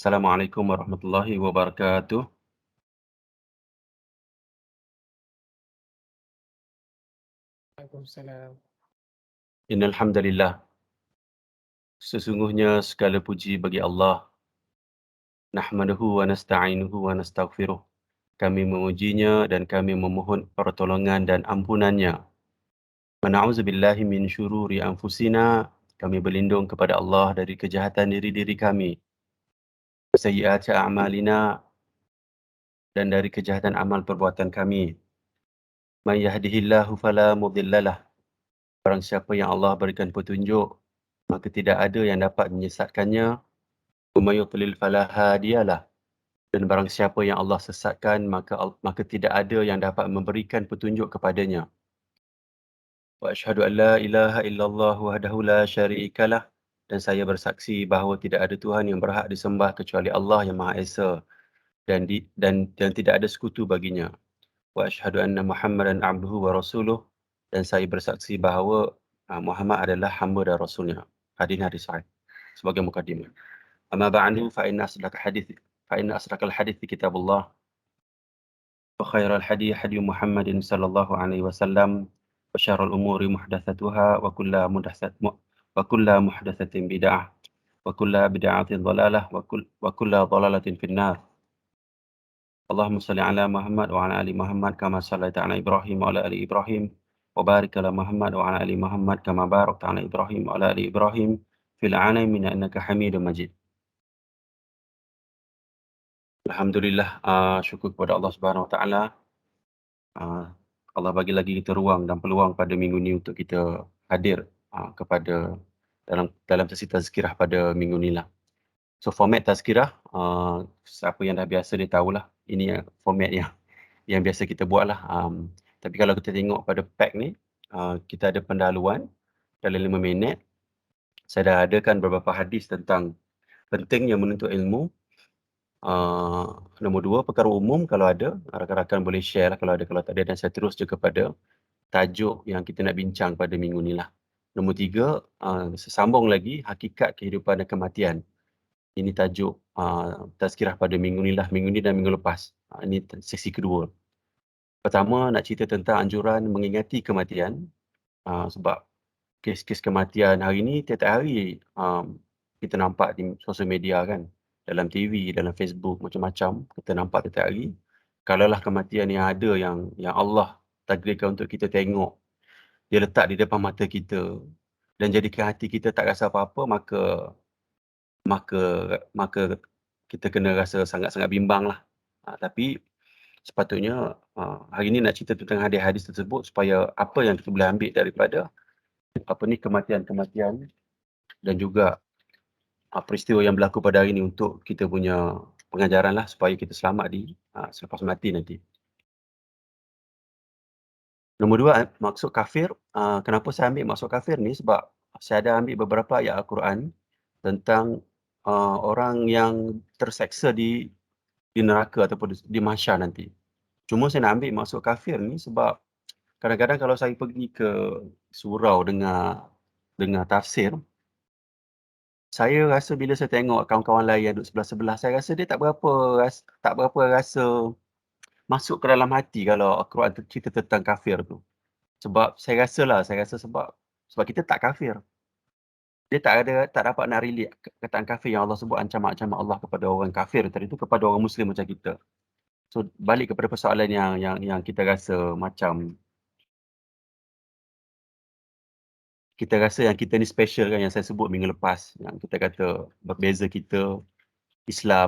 Assalamualaikum warahmatullahi wabarakatuh. Waalaikumsalam. Innal hamdalillah, sesungguhnya segala puji bagi Allah. Nahmaduhu wa nasta'inuhu wa nastaghfiruh. Kami memujinya dan kami memohon pertolongan dan ampunannya. Wa na'udzubillahi min syururi anfusina. Kami berlindung kepada Allah dari kejahatan diri-diri kami. Sayyiati a'malina, dan dari kejahatan amal perbuatan kami. May yahdihillahu fala mudhillalah. Barang siapa yang Allah berikan petunjuk, maka tidak ada yang dapat menyesatkannya. Wa may yudlil fala hadiyalah. Dan barang siapa yang Allah sesatkan, maka tidak ada yang dapat memberikan petunjuk kepadanya. Wa asyhadu an la ilaha illallah wahdahu la syarikalah. Dan saya bersaksi bahawa tidak ada Tuhan yang berhak disembah kecuali Allah yang Maha Esa, dan tidak ada sekutu baginya. Wa asyhadu anna Muhammadan abduhu wa rasuluh. Dan saya bersaksi bahawa Muhammad adalah hamba dan rasulnya. Hadis sahih. Sebagai mukadimah. Amma ba'du fa inna asdaqal hadits kitabullah. وخير الهدي هدي محمد صلى الله عليه وسلم وشر الأمور محدثاتها وكل محدثة بدعة وكل بدعة ضلالة وكل ضلالة في النار. اللهم صل على محمد وعلى آل محمد كما صليت على إبراهيم وعلى آل إبراهيم وبارك على محمد وعلى آل محمد كما باركت على إبراهيم وعلى آل إبراهيم في العالمين إنك حميد مجيد. Alhamdulillah, syukur kepada Allah Subhanahu Wa Taala. Ah, Allah bagi lagi kita ruang dan peluang pada minggu ni untuk kita hadir kepada dalam sesi tazkirah pada minggu ni lah. So format tazkirah, siapa yang dah biasa dia tahulah, ini format yang biasa kita buat lah. Tapi kalau kita tengok pada pack ni, kita ada pendahuluan dalam 5 minit. Saya dah adakan beberapa hadis tentang pentingnya menuntut ilmu. Nombor 2, perkara umum kalau ada, rakan-rakan boleh share lah kalau ada, kalau tak ada, dan saya terus je kepada tajuk yang kita nak bincang pada minggu ni lah. Nombor 3, sesambung lagi, hakikat kehidupan dan kematian. Ini tajuk tazkirah pada minggu ni lah, minggu ni dan minggu lepas. Ini sesi kedua. Pertama, nak cerita tentang anjuran mengingati kematian, sebab kes-kes kematian hari ni tiap-tiap hari kita nampak di sosial media kan, dalam TV, dalam Facebook, macam-macam kita nampak tiap-tiap hari. Kalaulah kematian yang ada, yang Allah takdirkan untuk kita tengok, dia letak di depan mata kita dan jadikan hati kita tak rasa apa-apa, maka maka kita kena rasa sangat-sangat bimbang lah. Tapi sepatutnya hari ni nak cerita tentang hadis-hadis tersebut supaya apa yang kita boleh ambil daripada kematian-kematian dan juga peristiwa yang berlaku pada hari ini untuk kita punya pengajaran lah, supaya kita selamat selepas mati nanti. Nombor 2, maksud kafir. Kenapa saya ambil maksud kafir ni? Sebab saya ada ambil beberapa ayat Al-Quran tentang orang yang terseksa di neraka ataupun di mahsyar nanti. Cuma saya nak ambil maksud kafir ni sebab kadang-kadang kalau saya pergi ke surau dengar tafsir, saya rasa bila saya tengok kawan-kawan lain yang duduk sebelah-sebelah, saya rasa dia tak berapa rasa masuk ke dalam hati kalau Al-Quran cerita tentang kafir tu. Sebab saya rasa sebab kita tak kafir. Dia tak dapat nak relate kataan kafir yang Allah sebut, ancaman-ancaman Allah kepada orang kafir tadi tu kepada orang Muslim macam kita. So balik kepada persoalan yang kita rasa macam kita rasa yang kita ni special kan, yang saya sebut minggu lepas, yang kita kata berbeza kita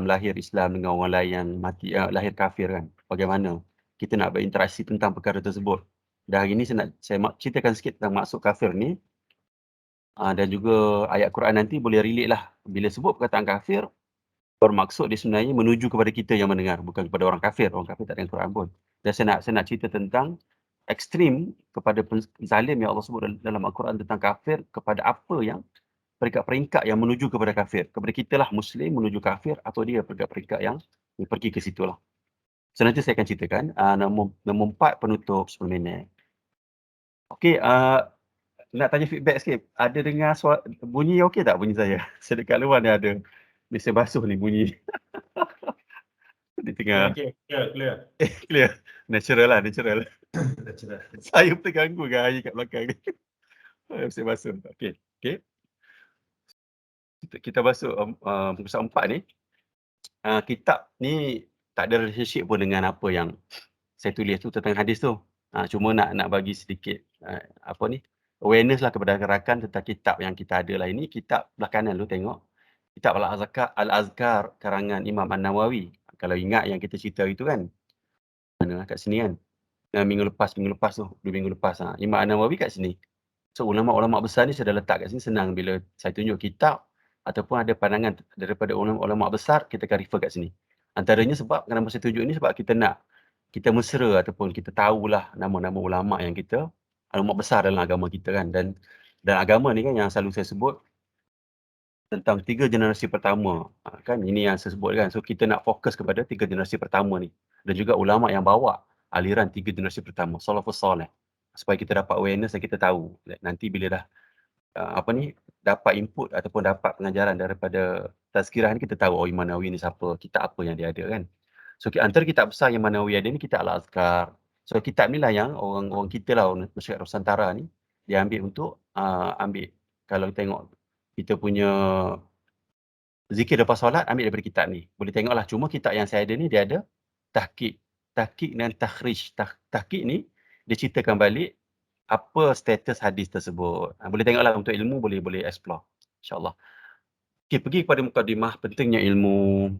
lahir Islam dengan orang lain yang mati lahir kafir kan. Bagaimana kita nak berinteraksi tentang perkara tersebut. Dan hari ni saya ceritakan sikit tentang maksud kafir ni, dan juga ayat Quran nanti boleh relate lah. Bila sebut perkataan kafir, bermaksud dia sebenarnya menuju kepada kita yang mendengar, bukan kepada orang kafir. Orang kafir tak ada Quran pun. Dan saya nak cerita tentang ekstrim kepada zalim yang Allah sebut dalam Al-Quran tentang kafir, kepada apa yang peringkat-peringkat yang menuju kepada kafir. Kepada kita lah, Muslim menuju kafir, atau dia peringkat-peringkat yang pergi ke situ lah. So nanti saya akan ceritakan. Nombor 4, penutup 10 minit. Okey, nak tanya feedback sikit. Ada dengar bunyi okey tak bunyi saya? Saya dekat luar ni ada Mesin basuh ni bunyi di tengah. Clear. Clear? Natural lah, natural. Natural. Saya pun terganggu dengan air kat belakang ni. Mesin basuh. Okey. Okey. Kita masuk muka surat 4 ni. Kitab ni tak ada relationship pun dengan apa yang saya tulis tu tentang hadis tu. Cuma nak bagi sedikit apa ni, awareness lah kepada rakan-rakan tentang kitab yang kita ada lah. Ini kitab belah kanan lu tengok. Kitab Al-Azkar karangan Imam An-Nawawi. Kalau ingat yang kita cerita itu kan. Mana kat sini kan. Minggu lepas tu, 2 minggu lepas. Imam An-Nawawi kat sini. So ulama-ulama besar ni saya dah letak kat sini, senang bila saya tunjuk kitab ataupun ada pandangan daripada ulama besar, kita akan refer kat sini. Antaranya sebab kenapa saya tunjuk ni, sebab kita mesra ataupun kita tahulah nama-nama ulama yang ulama besar dalam agama kita kan. Dan agama ni kan yang selalu saya sebut tentang 3 generasi pertama. Kan ini yang saya sebut kan. So kita nak fokus kepada 3 generasi pertama ni. Dan juga ulama yang bawa aliran 3 generasi pertama, salafus salih. Supaya kita dapat awareness dan kita tahu nanti bila dah dapat input ataupun dapat pengajaran daripada tazkirah ni, kita tahu Imam Nawawi ni siapa, kitab apa yang dia ada kan. So antara kitab besar yang Imam Nawawi ada ni kitab Al-Azkar. So kitab ni lah yang orang kita lah, orang masyarakat Nusantara ni, dia ambil untuk ambil, kalau tengok kita punya zikir lepas solat, ambil daripada kitab ni. Boleh tengoklah, cuma kitab yang saya ada ni dia ada tahqiq dan takhrij. Tahqiq ni dia ceritakan balik apa status hadis tersebut. Boleh tengoklah, untuk ilmu boleh explore insya-Allah. Okey, pergi kepada mukadimah pentingnya ilmu.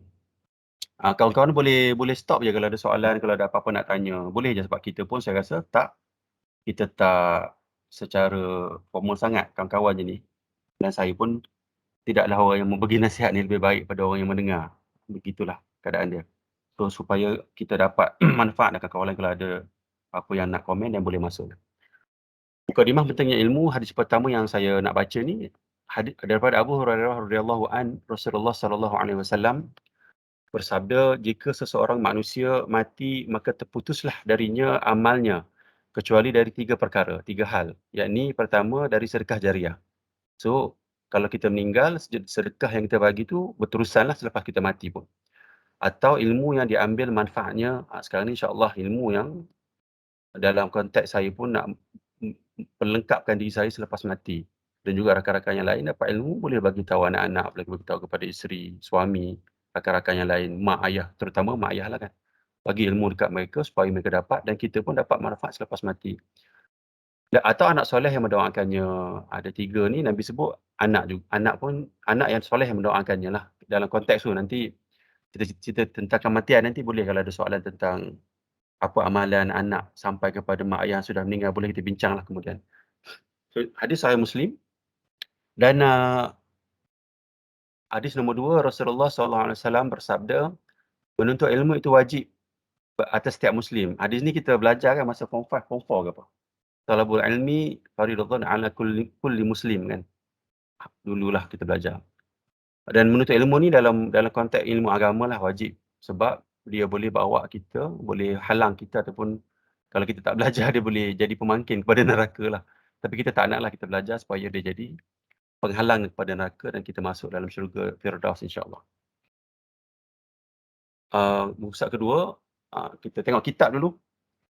Kawan-kawan boleh stop je kalau ada soalan, kalau ada apa-apa nak tanya. Boleh je, sebab kita pun saya rasa kita tak secara formal sangat kawan-kawan je ni. Dan saya pun tidaklah orang yang memberi nasihat ni lebih baik pada orang yang mendengar. Begitulah keadaan dia. So supaya kita dapat manfaat dengan kawan-kawan, kalau ada apa yang nak komen dan boleh masuk. Mukadimah pentingnya ilmu, hadis pertama yang saya nak baca ni hadis daripada Abu Hurairah radhiyallahu an, Rasulullah sallallahu alaihi wasallam bersabda, jika seseorang manusia mati maka terputuslah darinya amalnya kecuali dari 3 perkara, 3 hal. Yakni pertama dari sedekah jariah. So kalau kita meninggal, sedekah yang kita bagi tu berterusanlah selepas kita mati pun. Atau ilmu yang diambil manfaatnya. Sekarang ni insya-Allah ilmu yang dalam konteks saya pun nak pelengkapkan diri saya selepas mati. Dan juga rakan-rakan yang lain dapat ilmu, boleh bagi tahu anak-anak, boleh bagi tahu kepada isteri, suami, rakan-rakan yang lain, mak ayah, terutama mak ayah lah kan. Bagi ilmu dekat mereka supaya mereka dapat dan kita pun dapat manfaat selepas mati. Atau anak soleh yang mendoakannya. Ada 3 ni Nabi sebut, anak yang soleh yang mendoakannya lah. Dalam konteks tu nanti kita cerita tentang kematian, nanti boleh kalau ada soalan tentang apa amalan anak sampai kepada mak ayah yang sudah meninggal, boleh kita bincanglah kemudian. So, hadis Sahih Muslim. Dan hadis nombor 2, Rasulullah SAW bersabda, menuntut ilmu itu wajib atas setiap Muslim. Hadis ni kita belajar kan masa form 5, form 4 ke apa. Talabul ilmi faridatun ala kulli Muslim kan. Dululah kita belajar. Dan menuntut ilmu ni dalam konteks ilmu agama lah wajib. Sebab dia boleh bawa kita, boleh halang kita, ataupun kalau kita tak belajar, dia boleh jadi pemangkin kepada neraka lah. Tapi kita tak naklah, kita belajar supaya dia jadi penghalang kepada neraka dan kita masuk dalam syurga Firdaus insya-Allah. Muka kedua, kita tengok kitab dulu.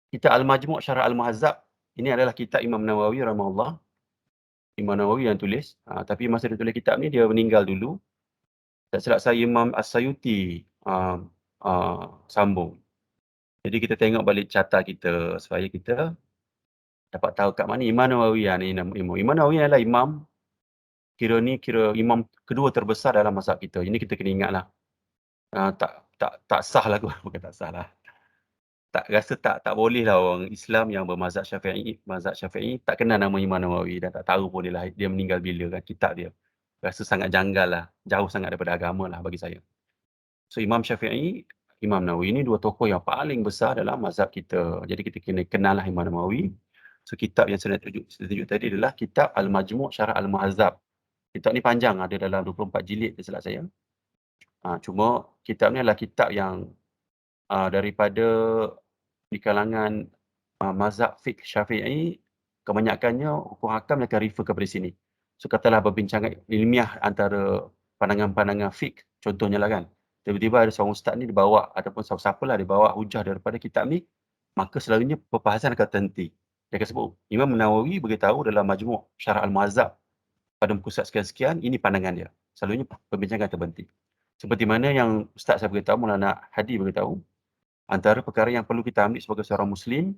Kitab Al-Majmu' Syarah Al-Muhazzab. Ini adalah kitab Imam Nawawi rahimahullah. Imam Nawawi yang tulis. Tapi masa dia tulis kitab ni, dia meninggal dulu. Tak silap saya, Imam As-Sayuti sambung. Jadi kita tengok balik carta kita supaya kita dapat tahu kat mana Imam Nawawi ni. Imam Nawawi adalah imam, kira imam kedua terbesar dalam mazhab kita. Ini kita kena ingatlah. Tak sah lah, bukan tak sah lah. Tak boleh lah orang Islam yang bermazhab Syafi'i tak kenal nama Imam Nawawi dan tak tahu pun dia meninggal bila kan, kitab dia. Rasa sangat janggal lah, jauh sangat daripada agama lah bagi saya. So Imam Syafi'i, Imam Nawawi ni 2 tokoh yang paling besar dalam mazhab kita. Jadi kita kena kenal lah Imam Nawawi. So kitab yang saya tunjuk tadi adalah kitab Al-Majmu' Syarah Al-Muhazzab. Kitab ni panjang, ada dalam 24 jilid tak silap saya. Cuma kitab ni adalah kitab yang daripada di kalangan mazhab fiqh Syafi'i, kebanyakannya hukum hakam akan refer kepada sini. So katalah perbincangan ilmiah antara pandangan-pandangan fiqh contohnya lah kan. Tiba-tiba ada seorang ustaz ni dibawa ataupun siapa-siapalah dibawa hujah daripada kitab ni, maka selalunya perbahasan akan terhenti. Dia akan sebut, Imam Nawawi beritahu dalam Majmu' Syarah Al-Muhazzab pada muka surat sekian-sekian, ini pandangan dia. Selalunya perbincangan akan berhenti. Seperti mana yang ustaz saya beritahu, Maulana Hadi beritahu, antara perkara yang perlu kita ambil sebagai seorang Muslim,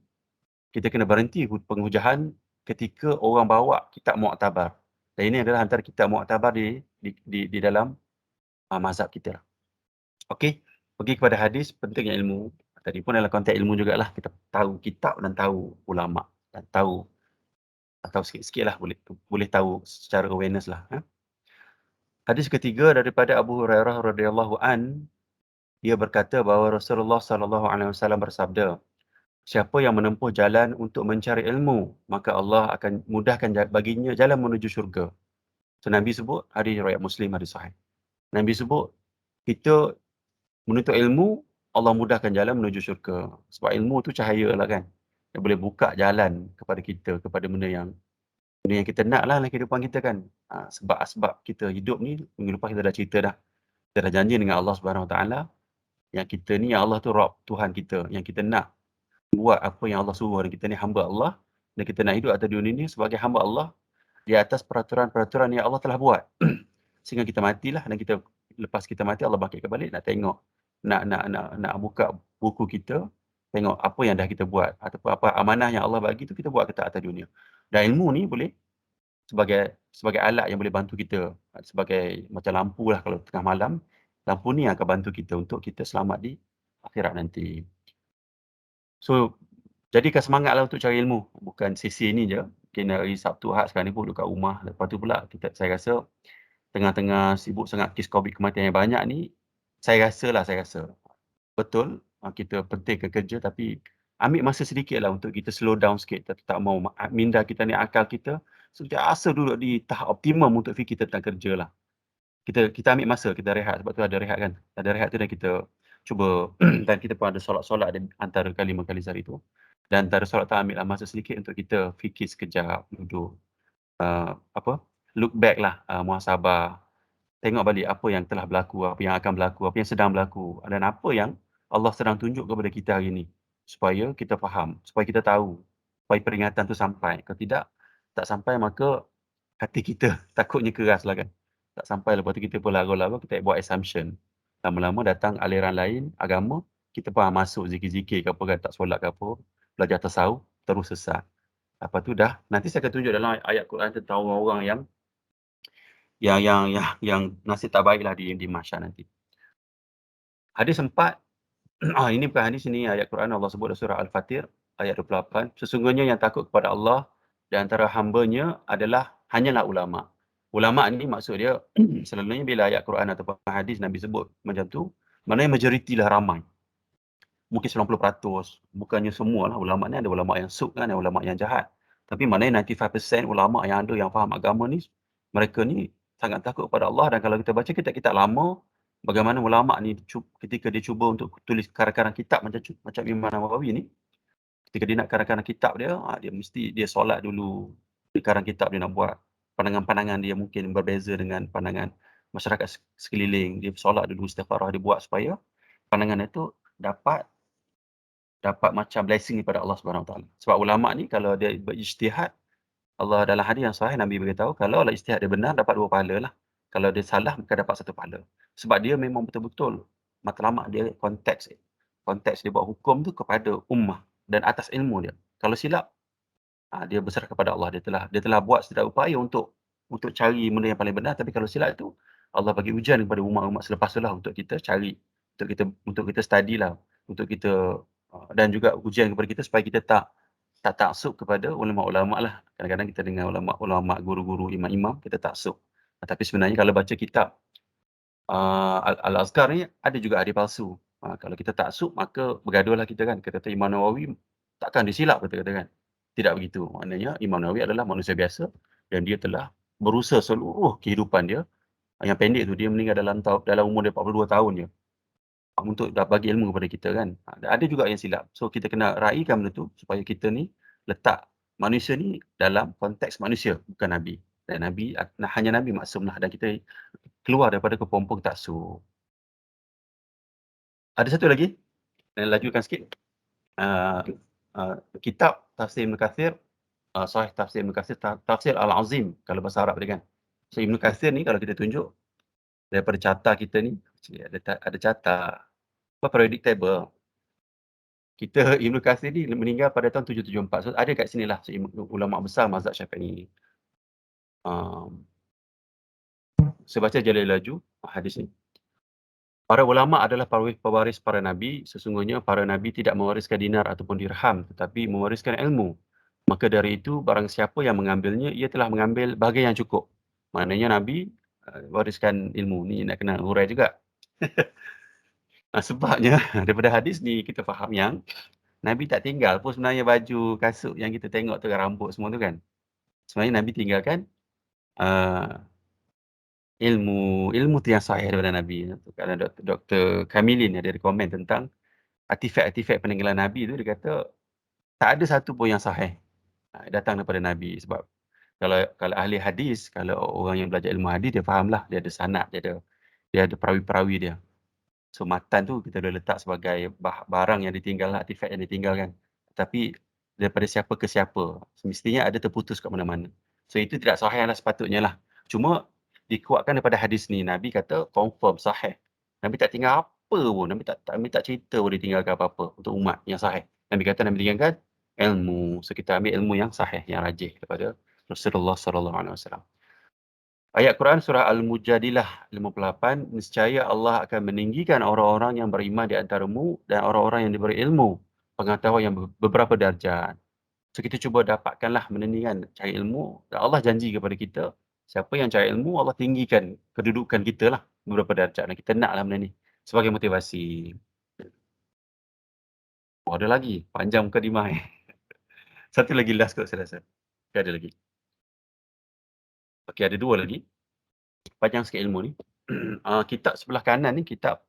kita kena berhenti penghujahan ketika orang bawa kitab mu'tabar. Dan ini adalah antara kitab mu'tabar di dalam mazhab kita. Okey, pergi kepada hadis, pentingnya ilmu. Tadi pun dalam konteks ilmu jugalah, kita tahu kitab dan tahu ulama. Dan tahu sikit-sikit lah, boleh tahu secara awareness lah. Hadis ketiga daripada Abu Hurairah radhiyallahu an, dia berkata bahawa Rasulullah sallallahu alaihi wasallam bersabda, siapa yang menempuh jalan untuk mencari ilmu, maka Allah akan mudahkan baginya jalan menuju syurga. So, Nabi sebut, hadis riwayat Muslim, hadis sahih. Nabi sebut, kita menuntut ilmu, Allah mudahkan jalan menuju syurga. Sebab ilmu tu cahaya lah kan. Dia boleh buka jalan kepada kita, kepada benda yang kita nak lah dalam kehidupan kita kan. Sebab-sebab kita hidup ni, minggu lepas kita dah cerita dah. Kita dah janji dengan Allah Subhanahu Wa Taala yang kita ni, yang Allah tu Rabb, Tuhan kita, yang kita nak buat apa yang Allah suruh, dan kita ni hamba Allah, dan kita nak hidup atas dunia ni sebagai hamba Allah di atas peraturan-peraturan yang Allah telah buat. Sehingga kita matilah, dan kita lepas kita mati Allah bangkitkan balik, nak tengok, nak buka buku kita, tengok apa yang dah kita buat ataupun apa amanah yang Allah bagi tu kita buat ke tak atas dunia. Dan ilmu ni boleh sebagai alat yang boleh bantu kita, sebagai macam lampu lah kalau tengah malam, lampu ni akan bantu kita untuk kita selamat di akhirat nanti. So, jadikan semangatlah untuk cari ilmu, bukan sesi ni je. Mungkin hari Sabtu, Ahad sekarang ni pun duduk kat rumah. Lepas tu pula saya rasa tengah-tengah sibuk sangat kes COVID kematian yang banyak ni, saya rasa betul kita penting ke kerja, tapi ambil masa sedikit lah untuk kita slow down sikit. Kita tak mau minda kita ni, akal kita sentiasa duduk di tahap optimum untuk fikir tentang kerja lah. Kita ambil masa, kita rehat. Sebab tu ada rehat kan. Ada rehat tu dan kita cuba dan kita pun ada solat-solat antara kali 5 kali sehari tu. Dan antara solat tu ambil masa sedikit untuk kita fikir sekejap, duduk look back lah, muhasabah, tengok balik apa yang telah berlaku, apa yang akan berlaku, apa yang sedang berlaku, dan apa yang Allah sedang tunjuk kepada kita hari ini, supaya kita faham, supaya kita tahu, supaya peringatan tu sampai. Kalau tidak, tak sampai, maka hati kita takutnya keras lah kan. Tak sampai, lepas tu kita pun larut-larut, kita buat assumption. Lama-lama datang aliran lain, agama, kita pun masuk zikir-zikir ke apa kan, tak solat ke apa, belajar tasawuf, terus sesat. Lepas tu dah, nanti saya akan tunjuk dalam ayat Quran tentang orang-orang yang nasib tak baiklah di mahsyar nanti. Hadis 4, ini bukan hadis, ini ayat Quran. Allah sebut dalam surah Al-Fatir ayat 28, sesungguhnya yang takut kepada Allah di antara hamba-Nya adalah hanyalah ulama. Ulama ni maksud dia selalunya bila ayat Quran ataupun hadis Nabi sebut macam tu, maknanya majoriti lah, ramai. Mungkin 90%, bukannya semua lah. Ulama ni ada ulama yang suk kan, ada ulama yang jahat. Tapi maknanya 95% ulama yang ada yang faham agama ni, mereka ni sangat takut kepada Allah. Dan kalau kita baca kitab-kitab lama, bagaimana ulama ni ketika dia cuba untuk tulis karang-karang kitab macam Imam Nawawi ni, ketika dia nak karang-karang kitab dia, dia mesti dia solat dulu. Di karang kitab dia nak buat pandangan-pandangan dia mungkin berbeza dengan pandangan masyarakat sekeliling. Dia solat dulu, istigharah dia buat supaya pandangan itu dapat macam blessing daripada Allah Subhanahu Wa Taala. Sebab ulama ni kalau dia berijtihad, Allah dalam hadis yang sahih Nabi beritahu, kalau ijtihad dia benar dapat 2 pahala lah. Kalau dia salah maka dapat 1 pahala. Sebab dia memang betul-betul matlamat dia, konteks dia buat hukum tu kepada ummah dan atas ilmu dia. Kalau silap, dia berserah kepada Allah. Dia telah buat setiap upaya untuk cari benda yang paling benar, tapi kalau silap itu Allah bagi ujian kepada umat-umat selepas tu lah, untuk kita cari, untuk kita study lah, untuk kita dan juga ujian kepada kita supaya kita tak taksub kepada ulama-ulama lah. Kadang-kadang kita dengar ulama, guru-guru, imam-imam, kita taksub. Tapi sebenarnya kalau baca kitab Al-Azkar ni, ada juga hadis palsu. Kalau kita taksub, maka bergaduhlah kita kan. Kita kata Imam Nawawi takkan disilap, kata kan. Tidak begitu. Maknanya Imam Nawawi adalah manusia biasa dan dia telah berusaha seluruh kehidupan dia. Yang pendek tu dia meninggal dalam umur dia 42 tahun je, untuk bagi ilmu kepada kita kan. Ada juga yang silap. So kita kena raikan benda tu supaya kita ni letak manusia ni dalam konteks manusia, bukan Nabi. Dan hanya Nabi maksum lah. Dan kita keluar daripada kepompong taksub. Ada satu lagi, lajukan sikit. Uh, Kitab tafsir Ibn Kathir, Sahih tafsir Ibn Kathir, tafsir Al-Azim kalau bahasa Arab dia kan. So Ibn Kathir ni kalau kita tunjuk daripada carta kita ni, ada carta apa periodic table. Kita Ibn Kathir ni meninggal pada tahun 774. So ada kat sinilah ulama besar mazhab Syafi'i. Saya baca Jalil Laju hadis ni. Para ulama adalah pewaris para nabi. Sesungguhnya para nabi tidak mewariskan dinar ataupun dirham, tetapi mewariskan ilmu. Maka dari itu, barang siapa yang mengambilnya, ia telah mengambil bahagian yang cukup. Maknanya nabi wariskan ilmu. Ni nak kena hurai juga. Sebabnya daripada hadis ni kita faham yang Nabi tak tinggal pun sebenarnya baju, kasut yang kita tengok tu, rambut semua tu kan. Sebenarnya Nabi tinggalkan uh, ilmu tu yang sahih daripada Nabi. Kerana Dr. Kamilin ada komen tentang artifak-artifak peninggalan Nabi tu, dia kata tak ada satu pun yang sahih datang daripada Nabi. Sebab kalau ahli hadis, kalau orang yang belajar ilmu hadis, dia fahamlah, dia ada sanad, dia ada perawi-perawi dia. So matan tu kita boleh letak sebagai barang yang ditinggal, artifak yang ditinggalkan. Tapi daripada siapa ke siapa, semestinya ada terputus kat mana-mana. So itu tidak sahih lah sepatutnya lah. Cuma dikuatkan daripada hadis ni, Nabi kata confirm sahih. Nabi tak tinggal apa pun, Nabi tak cerita pun dia tinggalkan apa-apa untuk umat yang sahih. Nabi kata Nabi tinggalkan ilmu. So kita ambil ilmu yang sahih, yang rajih daripada Rasulullah SAW. Ayat Quran surah Al-Mujadilah 58, nescaya Allah akan meninggikan orang-orang yang beriman di antaramu dan orang-orang yang diberi ilmu, pengetahuan yang beberapa darjat. So kita cuba dapatkanlah meninggikan cari ilmu, dan Allah janji kepada kita, siapa yang cari ilmu, Allah tinggikan kedudukan kita lah beberapa darjat. Dan kita naklah benda ni sebagai motivasi. Oh, ada lagi, panjang mukadimah eh. Satu lagi last kot saya rasa. Okay, ada lagi. Okey, ada dua lagi. Panjang sikit ilmu ni. Kitab sebelah kanan ni, kitab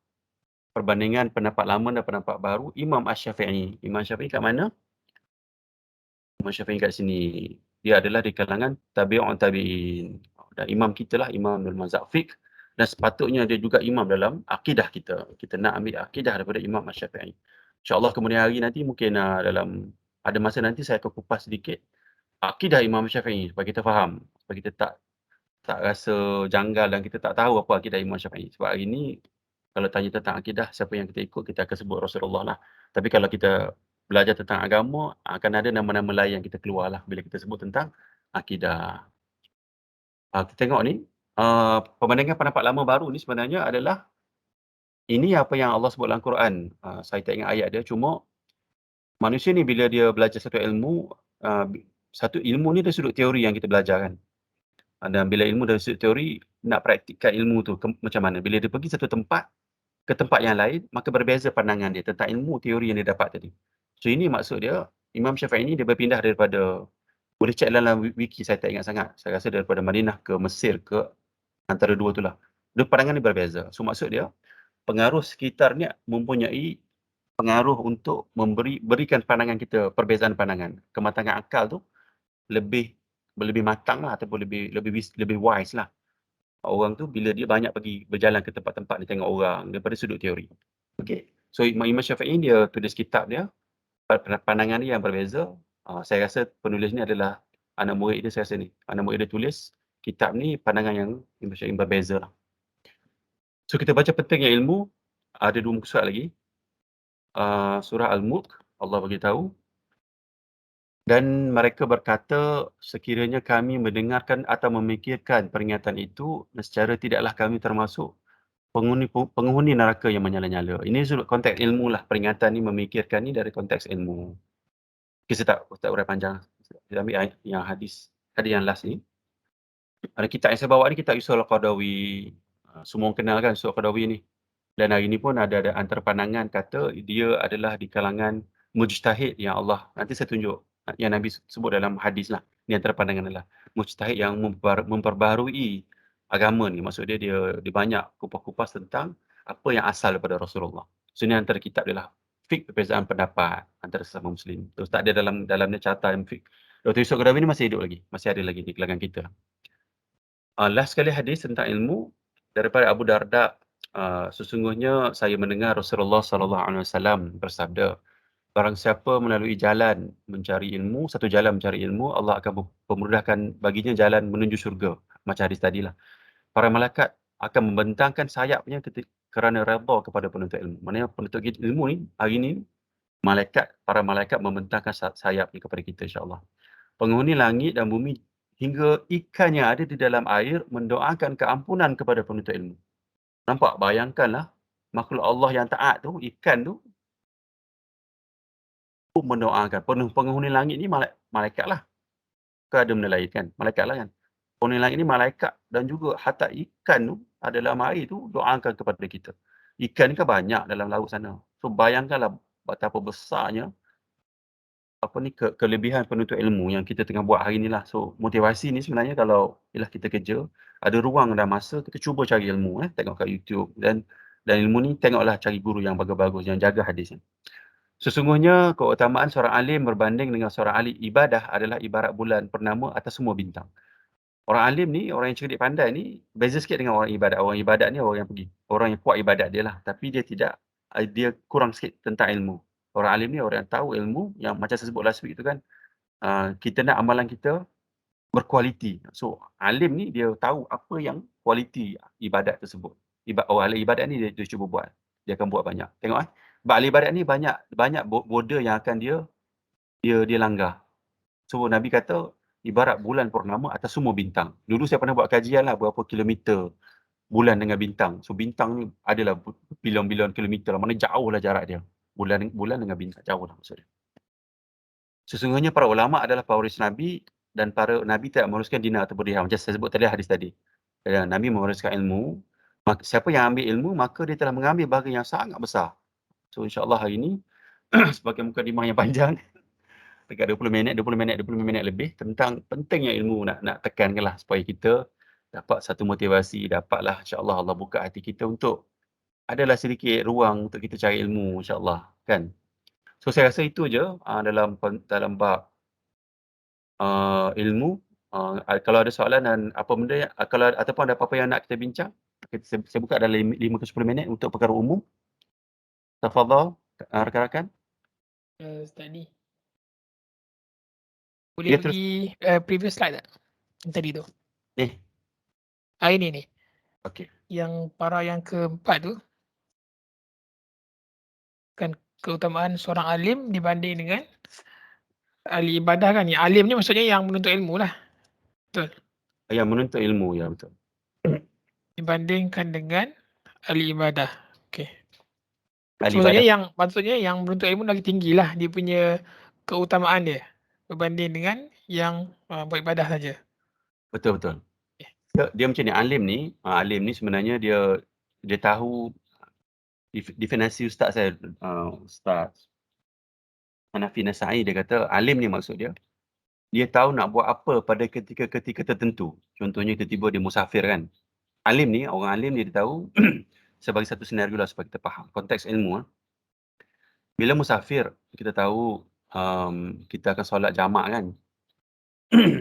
perbandingan pendapat lama dan pendapat baru Imam Asy-Syafi'i. Imam Syafi'i kat mana? Imam Syafi'i kat sini. Dia adalah di kalangan tabi'un tabi'in. Dan imam kita lah, imam dalam mazhab fiqh. Dan sepatutnya dia juga imam dalam akidah kita. Kita nak ambil akidah daripada Imam Asy-Syafi'i. InsyaAllah kemudian hari nanti mungkin dalam ada masa nanti saya akan kupas sedikit akidah Imam Syafi'i supaya kita faham. Supaya kita tak rasa janggal dan kita tak tahu apa akidah Imam Syafi'i. Sebab hari ni kalau tanya tentang akidah, siapa yang kita ikut, kita akan sebut Rasulullah lah. Tapi kalau kita belajar tentang agama, akan ada nama-nama lain yang kita keluar lah bila kita sebut tentang akidah. Kita tengok ni, perbandingan pendapat lama baru ni sebenarnya adalah ini apa yang Allah sebut dalam Quran. Saya tak ingat ayat dia, cuma manusia ni bila dia belajar satu ilmu, satu ilmu ni dari sudut teori yang kita belajar kan. Dan bila ilmu dari sudut teori, nak praktikkan ilmu tu macam mana. Bila dia pergi satu tempat, ke tempat yang lain, maka berbeza pandangan dia tentang ilmu teori yang dia dapat tadi. So ini maksud dia, Imam Syafi'i ini dia berpindah daripada, boleh cek dalam wiki, saya tak ingat sangat. Saya rasa daripada Madinah ke Mesir ke antara dua tu lah. Dia pandangan dia berbeza. So maksud dia, pengaruh sekitar ni mempunyai pengaruh untuk berikan pandangan kita, perbezaan pandangan. Kematangan akal tu lebih matang lah ataupun lebih wise lah. Orang tu bila dia banyak pergi berjalan ke tempat-tempat dia tengok orang daripada sudut teori. Okey. So Imam Syafi'i dia tulis kitab dia, pandangan dia yang berbeza. Saya rasa penulis ni adalah anak murid dia, saya rasa ni. Anak murid dia tulis kitab ni pandangan yang Imam Syafi'i berbeza lah. So kita baca pentingnya ilmu, ada dua muka surat lagi. Surah Al-Mulk, Allah bagi tahu. Dan mereka berkata, sekiranya kami mendengarkan atau memikirkan peringatan itu, secara tidaklah kami termasuk penghuni neraka yang menyala-nyala. Ini sudut konteks ilmu lah. Peringatan ni, memikirkan ni dari konteks ilmu. Okay, saya tak urai panjang. Kita ambil yang hadis yang last ni. Ada kitab yang saya bawa ni, kitab Usul Al-Qadawi. Semua orang kenal kan Usul Al-Qadawi ni. Dan hari ni pun ada antara pandangan kata dia adalah di kalangan mujtahid yang Allah, nanti saya tunjuk yang Nabi sebut dalam hadis lah. Ini antara pandangan adalah mujtahid yang memperbaharui agama ni. Maksud dia banyak kupas-kupas tentang apa yang asal daripada Rasulullah. So ini antara kitab dia lah. Fiqh perbezaan pendapat antara sesama Muslim. Terus tak ada dalamnya catatan fiqh. Dr. Yusuf Qaradawi ni masih hidup lagi. Masih ada lagi di kalangan kita. Last sekali hadis tentang ilmu. Daripada Abu Darda, sesungguhnya saya mendengar Rasulullah sallallahu alaihi wasallam bersabda, "Barang siapa melalui jalan mencari ilmu, satu jalan mencari ilmu, Allah akan memudahkan baginya jalan menuju syurga." Macam hadis tadilah. Para malaikat akan membentangkan sayapnya kerana redha kepada penuntut ilmu. Maknanya penuntut ilmu ni, hari ni, para malaikat membentangkan sayapnya kepada kita, insya-Allah. Penghuni langit dan bumi hingga ikan yang ada di dalam air mendoakan keampunan kepada penuntut ilmu. Nampak? Bayangkanlah, makhluk Allah yang taat tu, ikan tu pun mendoakan. Penghuni langit ni malaikatlah. Bukan ada benda lain kan? Malaikatlah kan? Penghuni langit ni malaikat dan juga hatta ikan tu ada dalam air tu doakan kepada kita. Ikan ni kan banyak dalam laut sana. So bayangkanlah betapa besarnya apa ni kelebihan penuntut ilmu yang kita tengah buat hari ni lah. So motivasi ni sebenarnya kalau ialah kita kerja, ada ruang dan masa, kita cuba cari ilmu, tengok kat YouTube dan ilmu ni tengoklah cari guru yang bagus-bagus yang jaga hadis ni. Sesungguhnya keutamaan seorang alim berbanding dengan seorang ahli ibadah adalah ibarat bulan purnama atas semua bintang. Orang alim ni, orang yang cerdik pandai ni beza sikit dengan orang ibadat. Orang ibadat ni orang yang kuat ibadat dia lah, tapi dia tidak dia kurang sikit tentang ilmu. Orang alim ni orang yang tahu ilmu, yang macam saya sebut last week tu kan, kita nak amalan kita berkualiti. So, alim ni dia tahu apa yang kualiti ibadat tersebut. Orang ahli ibadat ni dia cuba buat. Dia akan buat banyak. Tengok sebab ahli ibadat ni banyak border yang akan dia langgar. So, Nabi kata ibarat bulan purnama atas semua bintang. Dulu saya pernah buat kajian lah berapa kilometer bulan dengan bintang. So, bintang ni adalah bilion-bilion kilometer lah. Mana jauh lah jarak dia. Bulan dengan bintang jauh lah maksud dia. Sesungguhnya para ulama adalah pewaris Nabi dan para Nabi tidak mewariskan dinar atau dirham. Macam saya sebut tadi hadis tadi. Nabi mewariskan ilmu. Siapa yang ambil ilmu, maka dia telah mengambil bahagian yang sangat besar. So, insyaAllah hari ini, sebagai mukadimah yang panjang, dekat 20 minit lebih, tentang pentingnya ilmu nak tekankanlah supaya kita dapat satu motivasi, dapatlah insyaAllah Allah buka hati kita untuk adalah sedikit ruang untuk kita cari ilmu insyaAllah. Kan? So, saya rasa itu je dalam bab ilmu. Kalau ada soalan dan apa benda kalau ataupun ada apa-apa yang nak kita bincang, saya buka dalam 5 ke 10 minit untuk perkara umum. Tafadhal, rakan-rakan. Tadi boleh Ya, terus. pergi previous slide tak? Yang tadi tu. Ni. Ini ni. Okey. Yang para yang keempat tu kan keutamaan seorang alim dibanding dengan ahli ibadah kan. Yang alim ni maksudnya yang menuntut ilmu lah. Betul. Yang menuntut ilmu, ya betul. Dibandingkan dengan ahli ibadah. Okey. Ahli Maksudnya ibadah. yang menuntut ilmu lagi tinggilah dia punya keutamaan dia berbanding dengan yang buat ibadah saja. Betul, betul. Dia macam ni, alim ni sebenarnya dia tahu definisi ustaz saya, Ustaz Hanafi Nasai, dia kata alim ni maksud dia tahu nak buat apa pada ketika-ketika tertentu. Contohnya tiba-tiba dia musafir kan. Orang alim ni dia tahu sebagai satu senario lah supaya kita faham konteks ilmu. Bila musafir, kita tahu kita akan solat jamak kan.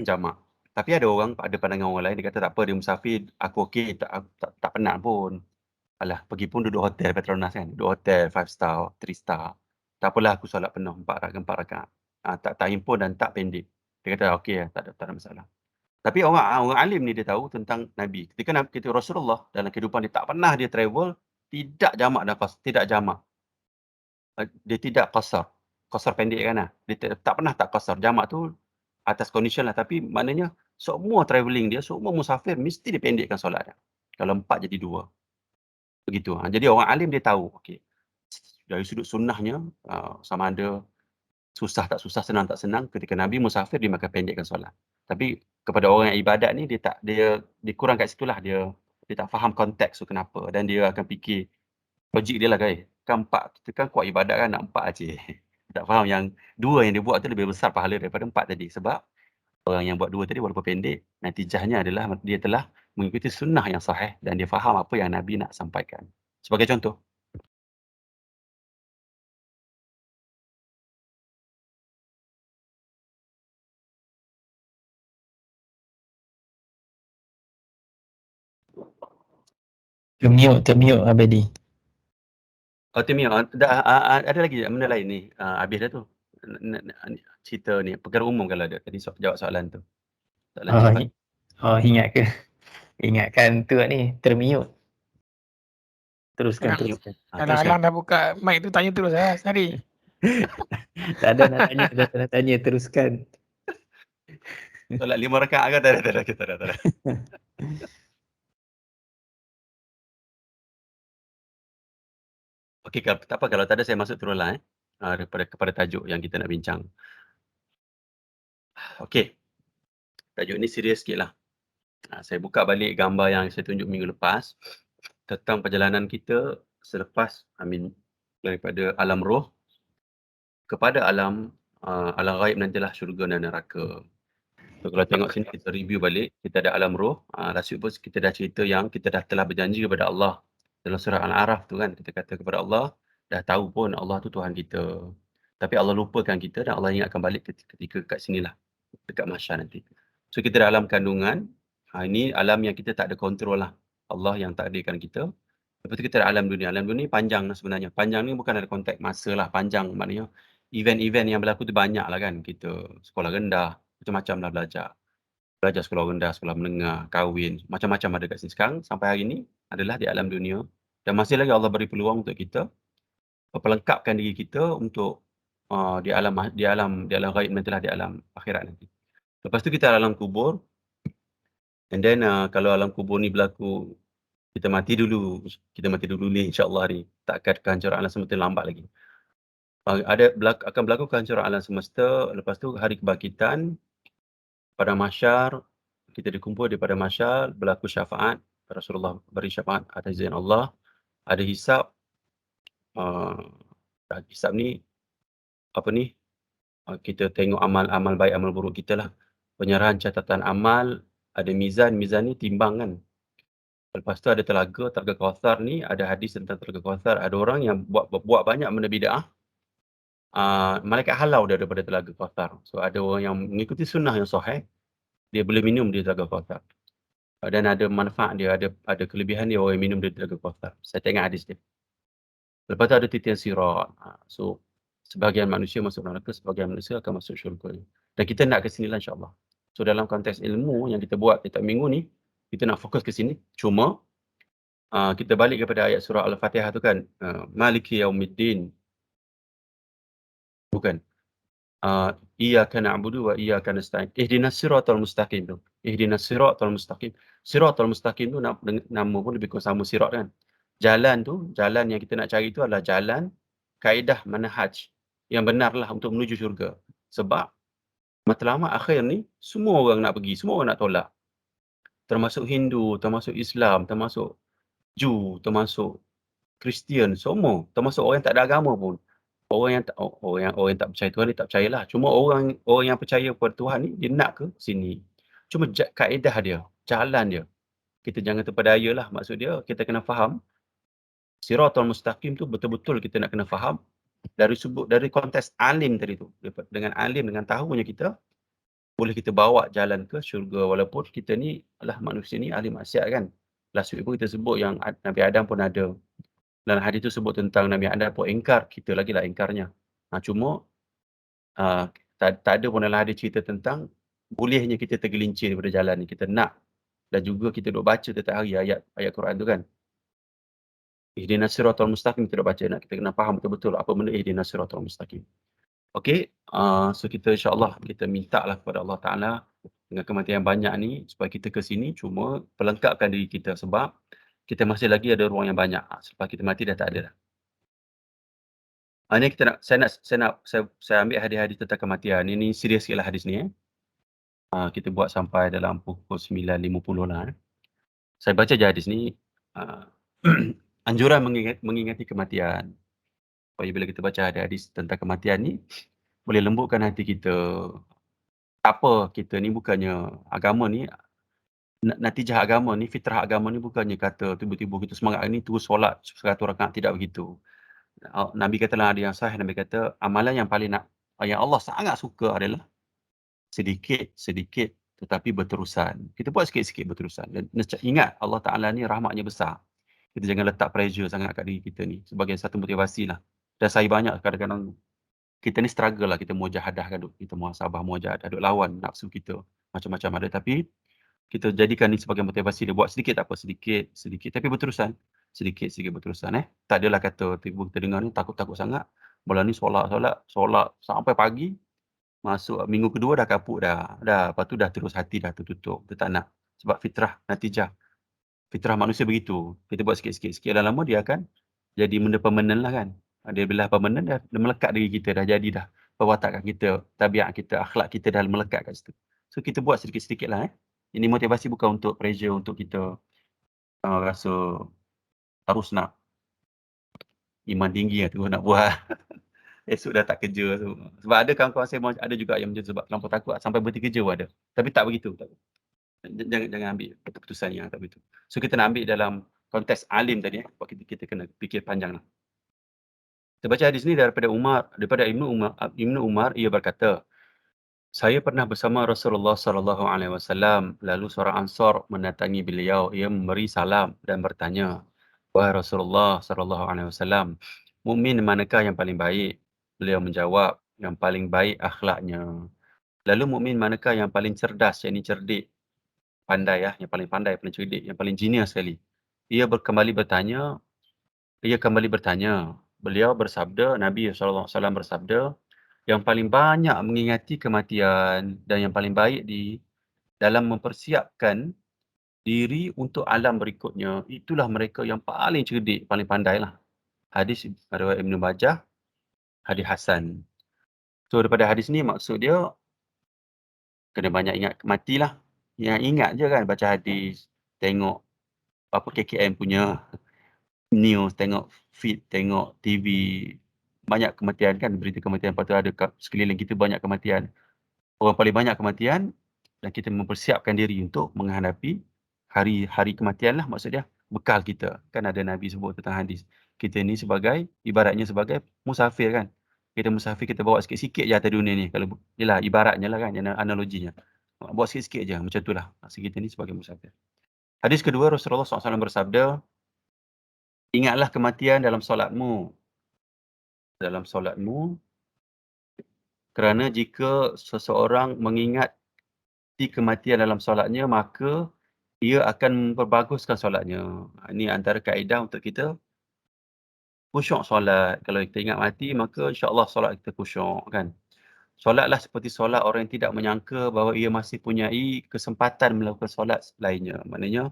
Jamak. Tapi ada pandangan orang lain, dia kata tak apa, dia musafir, aku okey, tak penat pun. Alah, pergi pun duduk hotel Petronas kan. Duduk hotel 5 star, 3 star. Tak apalah aku solat penuh 4 rakaat. Tak himpun dan tak pendek. Dia kata okey lah, tak ada masalah. Tapi orang alim ni dia tahu tentang Nabi. Ketika Rasulullah dalam kehidupan dia tak pernah dia travel, tidak jamak nafas, tidak jamak. Dia tidak qasar. Qasar pendek kan lah. Dia tak pernah tak qasar. Jamak tu atas condition lah. Tapi maknanya semua travelling dia, semua musafir mesti dipendekkan solat dia. Kalau 4 jadi 2. Begitu. Jadi orang alim dia tahu. Okey. Dari sudut sunnahnya, sama ada susah tak susah, senang tak senang, ketika Nabi musafir dia makan pendekkan solat. Tapi kepada orang yang ibadat ni dia kurang kat situlah, dia tak faham konteks tu kenapa, dan dia akan fikir logik dia lah kan 4 kita kan kuat ibadat kan, nak 4 aje. Tak faham yang 2 yang dia buat tu lebih besar pahala daripada 4 tadi, sebab orang yang buat 2 tadi walaupun pendek, natijahnya adalah dia telah mengikuti sunnah yang sahih dan dia faham apa yang Nabi nak sampaikan. Sebagai contoh, Termiuk Abadi. Oh, Timmy, dah, ada lagi benda lain ni? Habis dah tu. Cerita ni, perkara umum kalau ada. Tadi jawab soalan tu. Soalan cepat. Ingat ke? Ingatkan tu ni, termiuk. Teruskan. Termiuk. Alang-alang dah buka mic tu tanya terus lah Sari. Tak ada nak tanya, teruskan. Solat 5 rakaat ke? Tak ada. Okey, tak apa kalau tak ada saya masuk terus lah kepada tajuk yang kita nak bincang. Okey. Tajuk ni serius sikit lah. Saya buka balik gambar yang saya tunjuk minggu lepas tentang perjalanan kita selepas daripada alam roh kepada alam ghaib nantilah syurga dan neraka. So, kalau tengok sini kita review balik, kita ada alam roh. Rasyid pun kita dah cerita yang kita dah telah berjanji kepada Allah dalam surah Al-A'raf tu kan, kita kata kepada Allah, dah tahu pun Allah tu Tuhan kita. Tapi Allah lupakan kita dan Allah ingatkan balik ketika kat sinilah, dekat mahsyar nanti. So kita dalam kandungan, ini alam yang kita tak ada kontrol lah. Allah yang takdirkan kita. Lepas tu kita ada alam dunia. Alam dunia ni panjang lah sebenarnya. Panjang ni bukan ada konteks masa lah. Panjang maknanya event-event yang berlaku tu banyak lah kan. Kita sekolah rendah, macam-macam lah belajar. Belajar sekolah rendah, sekolah menengah, kahwin, macam-macam ada kat sini. Sekarang sampai hari ni adalah di alam dunia. Dan masih lagi Allah beri peluang untuk kita pelengkapkan diri kita untuk di alam ghaib nantilah, di alam akhirat nanti. Lepas tu kita alam kubur. And then kalau alam kubur ni berlaku, kita mati dulu ni insya-Allah ni. Tak akan kehancuran alam semesta lambat lagi. Akan berlaku kehancuran alam semesta, lepas tu hari kebangkitan pada mahsyar, kita dikumpul di pada mahsyar, berlaku syafaat, Rasulullah beri syafaat atas izin Allah, ada hisab. Hisab ni kita tengok amal baik, amal buruk kita lah. Penyerahan catatan amal, ada mizan ni timbang kan. Lepas tu ada telaga Kautsar ni, ada hadis tentang telaga Kautsar. Ada orang yang buat banyak benda bid'ah. Malaikat halau dia daripada telaga Kautsar. So ada orang yang mengikuti sunnah yang sahih, dia boleh minum di telaga Kautsar. Dan ada manfaat dia, ada kelebihan dia orang yang minum di telaga Kautsar. Saya tengok hadis dia. Lepas tu ada titian sirat. So sebahagian manusia masuk neraka, sebahagian manusia akan masuk syurga. Dan kita nak ke sini lah insya-Allah. So dalam konteks ilmu yang kita buat setiap minggu ni, kita nak fokus ke sini. Cuma kita balik kepada ayat surah Al-Fatihah tu kan, Maliki Yaumiddin. Bukan. Iyyaka na'budu wa iyyaka nasta'in. Ihdinas siratal mustaqim tu. Ihdinas siratal mustaqim. Siratal mustaqim tu nama pun lebih kurang sama sirat kan. Jalan yang kita nak cari tu adalah jalan kaedah manhaj yang benarlah untuk menuju syurga. Sebab matlamat akhir ni semua orang nak pergi, semua orang nak tolak. Termasuk Hindu, termasuk Islam, termasuk Jew, termasuk Kristian, semua, termasuk orang yang tak ada agama pun. Orang yang tak percaya Tuhan, dia tak percayalah. Cuma orang yang percaya kepada Tuhan ni, dia nak ke sini. Cuma kaedah dia, jalan dia. Kita jangan terpedaya lah. Maksud dia, kita kena faham. Siratul Mustaqim tu betul-betul kita nak kena faham. Dari konteks alim tadi tu. Dengan alim, dengan tahunya kita, boleh kita bawa jalan ke syurga. Walaupun kita ni adalah manusia ni ahli maksiat kan. Last week pun kita sebut yang Nabi Adam pun ada. Dan hadis tu sebut tentang Nabi Adam pun ingkar, kita lagi lah ingkarnya. Cuma tak ada pun dalam hadis cerita tentang bolehnya kita tergelincir daripada jalan ni, kita nak. Dan juga kita duk baca setiap hari ayat Quran tu kan. Ihdinas siratal mustaqim, kita duk baca, nak kita kena faham betul-betul apa benda ihdinas siratal mustaqim. Okey, so kita insya-Allah kita minta lah kepada Allah Taala dengan kematian banyak ni supaya kita ke sini, cuma pelengkapkan diri kita sebab kita masih lagi ada ruang yang banyak. Selepas kita mati dah tak ada dah. Ni saya ambil hadis-hadis tentang kematian. Ini serius sikitlah hadis ni. Kita buat sampai dalam pukul 9.50 lah. Saya baca je hadis ni. Anjuran mengingati kematian. Supaya bila kita baca hadis tentang kematian ni, boleh lembutkan hati kita. Apa kita ni bukannya agama ni, natijah agama ni, fitrah agama ni bukannya kata tiba-tiba kita semangat hari ni terus solat 100 rakaat, tidak begitu. Nabi kata lah, ada yang sahih, Nabi kata amalan yang yang Allah sangat suka adalah sedikit tetapi berterusan. Kita buat sikit-sikit berterusan. Dan ingat Allah Ta'ala ni rahmatnya besar. Kita jangan letak pressure sangat kat diri kita ni sebagai satu motivasi lah. Dan saya banyak kadang-kadang kita ni struggle lah, kita mujahadah kan, kita muhasabah, mujahadah, duk lawan nafsu kita. Macam-macam ada, tapi kita jadikan ni sebagai motivasi. Dia buat sedikit tak apa, sedikit tapi berterusan. Sedikit berterusan Tak adalah kata tiba kita dengar ni takut-takut sangat. Malam ni solat sampai pagi. Masuk minggu kedua dah kapuk dah. Lepas tu dah terus hati dah tertutup. Kita tak nak. Sebab fitrah natijah. Fitrah manusia begitu. Kita buat sikit-sikit. Sikit lama dia akan jadi benda permanent lah kan. Dia bila permanent dia melekat diri kita, dah jadi dah. Perwatakan kita, tabiat kita, akhlak kita dah melekat kat situ. So kita buat sedikit-sedikit lah Ini motivasi bukan untuk pressure untuk kita rasa harus nak iman tinggi tu nak buat. Esok dah tak kerja. Sebab ada kawan-kawan saya ada juga yang macam tu, sebab terlampau takut sampai berhenti kerja pun ada. Tapi tak begitu. Jangan ambil keputusan yang tak begitu. So kita nak ambil dalam konteks alim tadi sebab kita kena fikir panjang lah. Kita baca hadis ni daripada Ibnu Umar, ia berkata, saya pernah bersama Rasulullah SAW, lalu seorang Ansar mendatangi beliau. Ia memberi salam dan bertanya, wahai Rasulullah SAW, mukmin manakah yang paling baik? Beliau menjawab, yang paling baik akhlaknya. Lalu mukmin manakah yang paling cerdas, yang ini cerdik, pandai yang paling pandai, paling cerdik, yang paling genius sekali. Ia kembali bertanya. Beliau bersabda, Nabi SAW bersabda, yang paling banyak mengingati kematian dan yang paling baik dalam mempersiapkan diri untuk alam berikutnya, itulah mereka yang paling cerdik, paling pandai lah. Hadis riwayat Ibnu Majah, hadis Hasan. So daripada hadis ni maksud dia kena banyak ingat mati lah. Yang ingat je kan baca hadis, tengok apa KKM punya news, tengok feed, tengok TV. Banyak kematian kan, berita kematian. Lepas tu ada sekeliling kita banyak kematian. Orang paling banyak kematian dan kita mempersiapkan diri untuk menghadapi hari-hari kematian lah maksud dia. Bekal kita. Kan ada Nabi sebut tentang hadis. Kita ni ibaratnya sebagai musafir kan. Kita musafir, kita bawa sikit-sikit je atas dunia ni. Kalau yelah, ibaratnya lah kan, analoginya. Bawa sikit-sikit je, macam tu lah. Maksud kita ni sebagai musafir. Hadis kedua, Rasulullah SAW bersabda, ingatlah kematian dalam solatmu. Dalam solatmu, kerana jika seseorang mengingati kematian dalam solatnya, maka ia akan memperbaguskan solatnya. Ini antara kaedah untuk kita khusyuk solat. Kalau kita ingat mati, maka insya-Allah solat kita khusyuk kan. Solatlah seperti solat orang yang tidak menyangka bahawa ia masih punyai kesempatan melakukan solat lainnya. Maknanya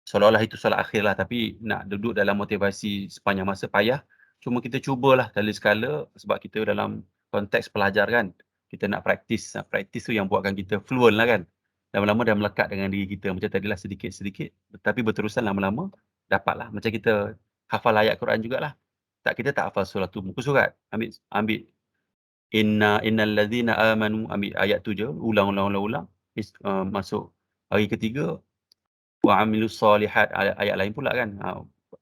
seolah-olah itu solat akhir lah, tapi nak duduk dalam motivasi sepanjang masa payah. Cuma kita cubalah kali sekala sebab kita dalam konteks pelajar kan. Kita nak praktis. Praktis tu yang buatkan kita fluent lah kan. Lama-lama dah melekat dengan diri kita. Macam tadilah sedikit-sedikit, tapi berterusan lama-lama dapatlah. Macam kita hafal ayat Quran jugalah. Kita tak hafal surah tu muka surat. Ambil innal ladzina amanu, ambil ayat tu je, ulang. Masuk hari ketiga, wa amilus solihat, ayat lain pula kan.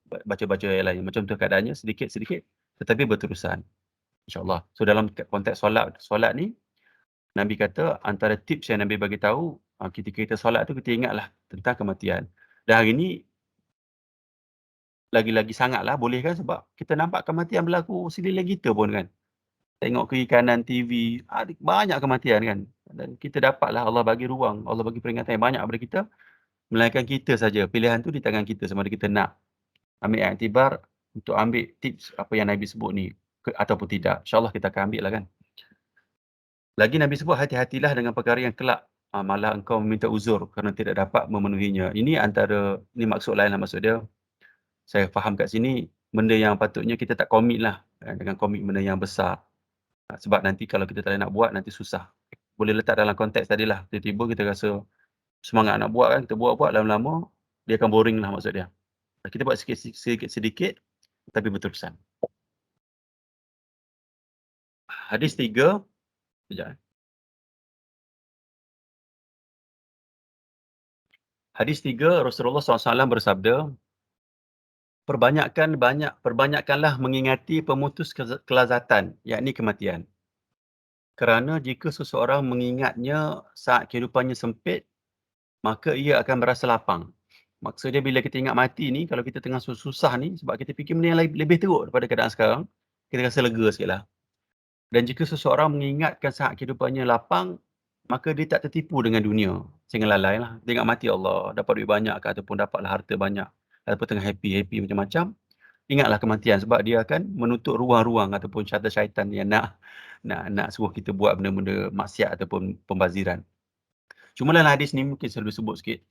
Baca-baca ayat lain. Macam tu keadaannya, sedikit-sedikit tetapi berterusan. InsyaAllah. So dalam konteks solat ni, Nabi kata antara tips yang Nabi bagi tahu, ketika kita solat tu kita ingatlah tentang kematian. Dan hari ni lagi-lagi sangatlah boleh kan, sebab kita nampak kematian berlaku sekeliling kita pun kan. Tengok kiri kanan TV, banyak kematian kan. Dan kita dapatlah Allah bagi ruang, Allah bagi peringatan yang banyak kepada kita. Melainkan kita saja, pilihan tu di tangan kita sama ada kita nak ambil iktibar untuk ambil tips apa yang Nabi sebut ni ataupun tidak. InsyaAllah kita akan ambil lah kan. Lagi Nabi sebut, hati-hatilah dengan perkara yang kelak malah engkau meminta uzur kerana tidak dapat memenuhinya. Ini maksud lain lah, maksud dia. Saya faham kat sini, benda yang patutnya kita tak komit lah dengan komit benda yang besar. Sebab nanti kalau kita tak nak buat, nanti susah. Boleh letak dalam konteks tadilah. Tiba-tiba kita rasa semangat nak buat kan, kita buat-buat lama-lama, dia akan boring lah maksud dia. Kita buat sedikit-sedikit, tapi berterusan. Hadis 3. Sekejap. Hadis 3, Rasulullah SAW bersabda, perbanyakkanlah mengingati pemutus kelazatan, yakni kematian. Kerana jika seseorang mengingatnya saat kehidupannya sempit, maka ia akan merasa lapang. Maksudnya bila kita ingat mati ni, kalau kita tengah susah ni, sebab kita fikir benda yang lebih teruk daripada keadaan sekarang, kita rasa lega sikit lah. Dan jika seseorang mengingatkan saat kehidupannya lapang, maka dia tak tertipu dengan dunia. Sehingga lalai lah. Dia ingat mati Allah, dapat duit banyak ke, ataupun dapatlah harta banyak, ataupun tengah happy macam-macam. Ingatlah kematian sebab dia akan menutup ruang-ruang ataupun syaitan yang nak suruh kita buat benda-benda maksiat ataupun pembaziran. Cuma dalam hadis ni mungkin saya boleh sebut sikit.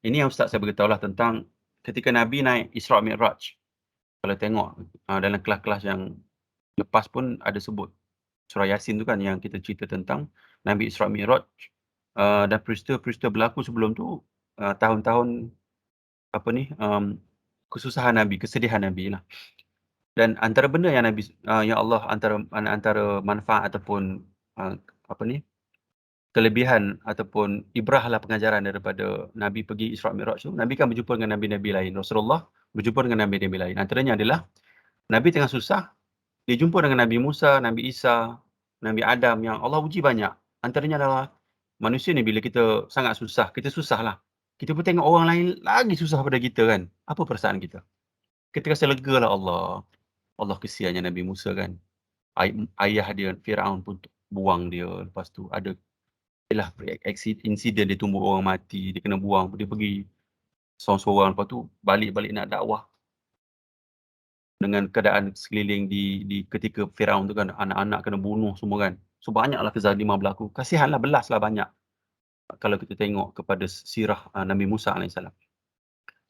Ini yang Ustaz saya beritahu lah tentang ketika Nabi naik Isra' Mi'raj. Kalau tengok dalam kelas-kelas yang lepas pun ada sebut surah Yasin tu kan yang kita cerita tentang Nabi Isra' Mi'raj dan peristiwa-peristiwa berlaku sebelum tu tahun-tahun kesusahan Nabi, kesedihan Nabi lah. Dan antara benda yang Nabi yang Allah antara manfaat ataupun kelebihan ataupun ibrah lah pengajaran daripada Nabi pergi Isra' Mi'raj tu, Nabi kan berjumpa dengan nabi-nabi lain. Rasulullah berjumpa dengan nabi-nabi lain. Antaranya adalah Nabi tengah susah, dia jumpa dengan Nabi Musa, Nabi Isa, Nabi Adam yang Allah uji banyak. Antaranya adalah manusia ni bila kita sangat susah, kita susah lah. Kita pun tengok orang lain lagi susah pada kita kan. Apa perasaan kita? Kita rasa lega lah Allah kesiannya Nabi Musa kan. Ayah dia, Firaun pun buang dia. Lepas tu ada insiden dia tumbuk orang mati, dia kena buang, dia pergi seorang-seorang, lepas tu balik nak dakwah dengan keadaan sekeliling di ketika Firaun tu kan, anak-anak kena bunuh semua kan. So banyaklah kezaliman berlaku. Kasihanlah, belaslah banyak kalau kita tengok kepada sirah Nabi Musa AS.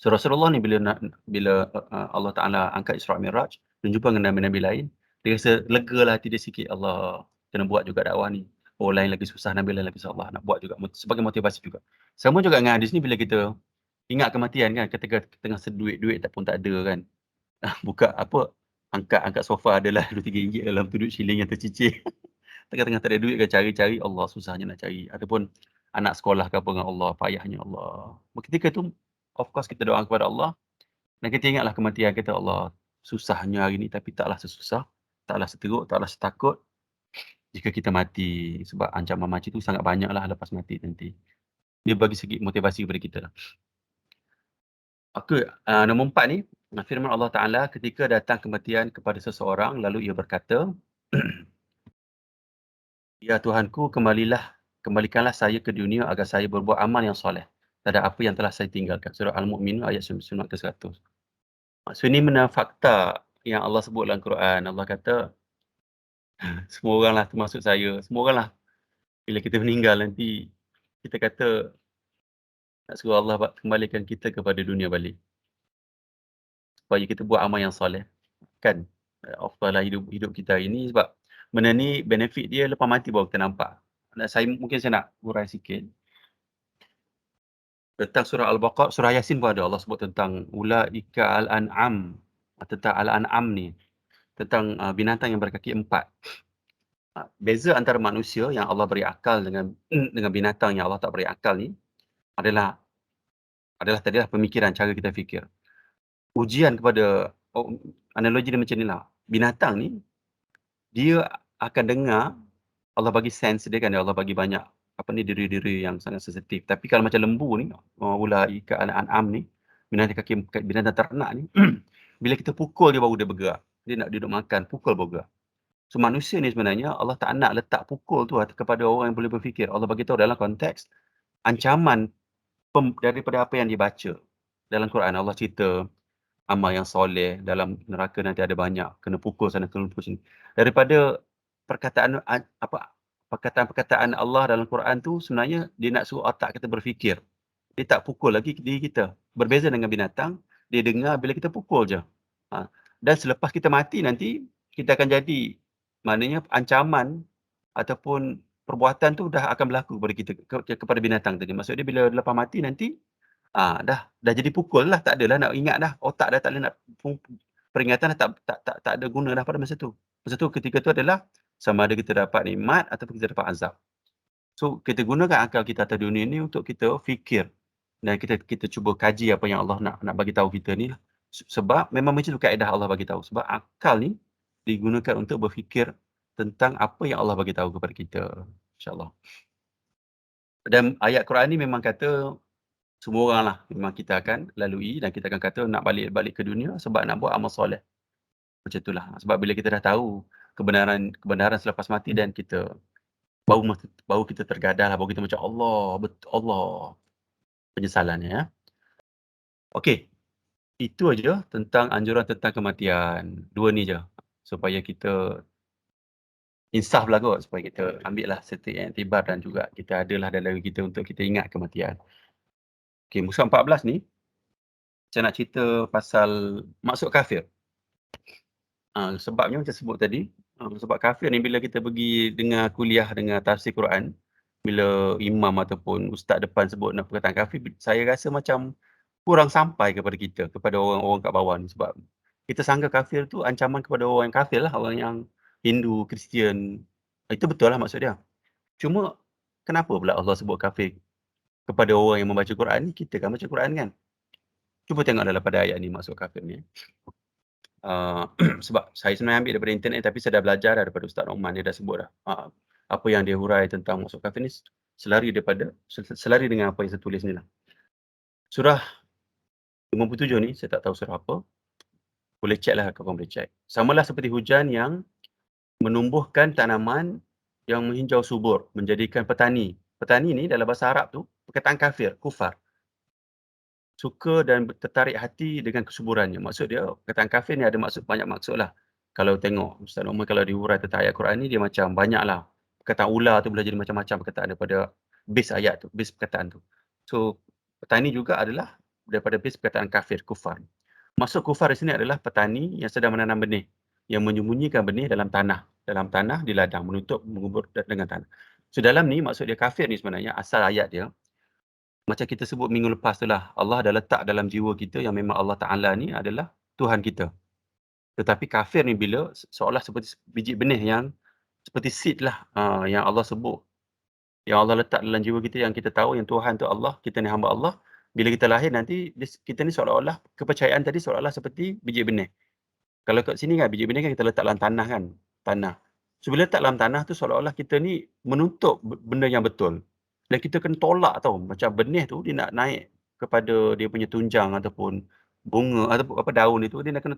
So Rasulullah ni bila Allah Ta'ala angkat Isra' Mi'raj dan jumpa dengan nabi-nabi lain, dia rasa lega lah hati dia sikit. Allah, kena buat juga dakwah ni. Lain lagi susah, Nabi lain lagi susah, Allah nak buat juga sebagai motivasi juga. Sama juga dengan hadis ni bila kita ingat kematian kan, ketika tengah seduit tak ada kan. Buka angkat sofa adalah RM2-3 dalam tu duit shilling yang tercicir. Tengah-tengah tak ada duit kan, cari-cari, Allah susahnya nak cari. Ataupun anak sekolah ke apa dengan Allah, payahnya Allah. Ketika tu, of course kita doa kepada Allah dan kita ingatlah kematian, kita Allah susahnya hari ni tapi taklah sesusah, taklah seteruk, taklah setakut jika kita mati, sebab ancaman mati tu sangat banyaklah lepas mati nanti. Dia bagi segi motivasi kepada kita lah. Okey, nombor 4 ni, firman Allah Ta'ala ketika datang kematian kepada seseorang lalu ia berkata, Ya Tuhanku, kembalikanlah saya ke dunia agar saya berbuat amal yang soleh terhadap apa yang telah saya tinggalkan. Surah Al-Mu'min ayat 99 ke 100. Maksud ini benar fakta yang Allah sebut dalam Quran. Allah kata, semua orang lah termasuk saya, semua orang lah. Bila kita meninggal nanti, kita kata, nak suruh Allah kembalikan kita kepada dunia balik. Supaya kita buat amal yang soleh. Kan? Afdalah hidup kita hari ni sebab benda ni benefit dia lepas mati baru kita nampak. Mungkin saya nak urai sikit. Tentang surah Al-Baqarah, surah Yasin pun ada Allah sebut tentang ulaika al-an'am. Tentang al-an'am ni. Tentang binatang yang berkaki 4. Beza antara manusia yang Allah beri akal dengan binatang yang Allah tak beri akal ni adalah tadilah pemikiran, cara kita fikir. Ujian kepada analogi dia macam ni lah. Binatang ni dia akan dengar, Allah bagi sense dia kan, Allah bagi banyak diri-diri yang sangat sensitif. Tapi kalau macam lembu ni, ulaika al-an'am ni, binatang ternak ni, bila kita pukul dia baru dia bergerak. Dia nak duduk makan, pukul baru bergerak. So manusia ni sebenarnya Allah tak nak letak pukul tu kepada orang yang boleh berfikir. Allah bagi tahu dalam konteks ancaman daripada apa yang dibaca. Dalam Quran Allah cerita amal yang soleh, dalam neraka nanti ada banyak, kena pukul sana, kena pukul sini. Daripada perkataan Allah dalam Quran tu sebenarnya dia nak suruh otak kita berfikir. Dia tak pukul lagi diri kita. Berbeza dengan binatang, dia dengar bila kita pukul je. Dan selepas kita mati nanti, kita akan jadi, maknanya ancaman ataupun perbuatan tu dah akan berlaku kepada kita, kepada binatang tadi. Maksud dia bila lepas mati nanti, dah jadi pukul lah, tak adalah nak ingat dah, otak dah tak boleh nak, peringatan dah tak ada guna dah pada masa tu. Masa tu ketika tu adalah sama ada kita dapat nikmat ataupun kita dapat azab. So kita gunakan akal kita atas dunia ni untuk kita fikir dan kita cuba kaji apa yang Allah nak bagi tahu kita ni lah. Sebab memang macam tu kaedah Allah bagi tahu. Sebab akal ni digunakan untuk berfikir tentang apa yang Allah bagi tahu kepada kita. InsyaAllah. Dan ayat Quran ni memang kata Semua orang lah memang kita akan lalui dan kita akan kata nak balik ke dunia sebab nak buat amal soleh. Macam itulah. Sebab bila kita dah tahu kebenaran selepas mati dan kita baru kita tergadah lah, baru kita macam Allah, betul Allah. Penyesalannya ya. Okey. Itu aja tentang anjuran tentang kematian. 2 ni je. Supaya kita insaf lah kot. Supaya kita ambil lah serta iktibar dan juga kita adalah dalam diri kita untuk kita ingat kematian. Okey, muka 14 ni, saya nak cerita pasal maksud kafir. Sebabnya macam sebut tadi, sebab kafir ni bila kita pergi dengar kuliah, dengar tafsir Quran, bila imam ataupun ustaz depan sebut nak perkataan kafir, saya rasa macam kurang sampai kepada kita, kepada orang-orang kat bawah ni. Sebab kita sangka kafir tu ancaman kepada orang yang kafir lah, orang yang Hindu, Kristian. Itu betul lah maksud dia. Cuma kenapa pula Allah sebut kafir kepada orang yang membaca Quran ni? Kita kan baca Quran kan? Cuba tengok dalam pada ayat ni maksud kafir ni. Sebab saya sebenarnya ambil daripada internet tapi saya dah belajar dah daripada Ustaz Noman, dia dah sebut dah. Apa yang dia hurai tentang maksud kafir ni selari dengan apa yang saya tulis ni lah. Surah 57 ni, saya tak tahu surah apa. Boleh check lah, korang boleh check. Samalah seperti hujan yang menumbuhkan tanaman yang menghijau subur, menjadikan petani. Petani ni dalam bahasa Arab tu, perkataan kafir, kufar. Suka dan tertarik hati dengan kesuburannya. Maksud dia, perkataan kafir ni ada banyak maksud lah. Kalau tengok, Ustaz Noman kalau diurai tentang ayat Quran ni, dia macam banyak lah. Perkataan ular tu boleh jadi macam-macam perkataan daripada base ayat tu, base perkataan tu. So, petani juga adalah daripada base perkataan kafir, kufar. Maksud kufar di sini adalah petani yang sedang menanam benih, yang menyembunyikan benih dalam tanah di ladang, menutup, mengubur dengan tanah. So, dalam ni maksud dia kafir ni sebenarnya, asal ayat dia, macam kita sebut minggu lepas tu lah, Allah dah letak dalam jiwa kita yang memang Allah Ta'ala ni adalah Tuhan kita. Tetapi kafir ni bila seolah seperti biji benih yang seperti seed lah, yang Allah sebut, yang Allah letak dalam jiwa kita, yang kita tahu yang Tuhan tu Allah, kita ni hamba Allah. Bila kita lahir nanti, kita ni seolah-olah, kepercayaan tadi seolah-olah seperti biji benih. Kalau kat sini kan, biji benih kan kita letak dalam tanah kan, tanah. So bila letak dalam tanah tu seolah-olah kita ni menuntut benda yang betul. Dan kita kena tolak tau, macam benih tu dia nak naik kepada dia punya tunjang ataupun bunga ataupun apa daun itu, dia nak kena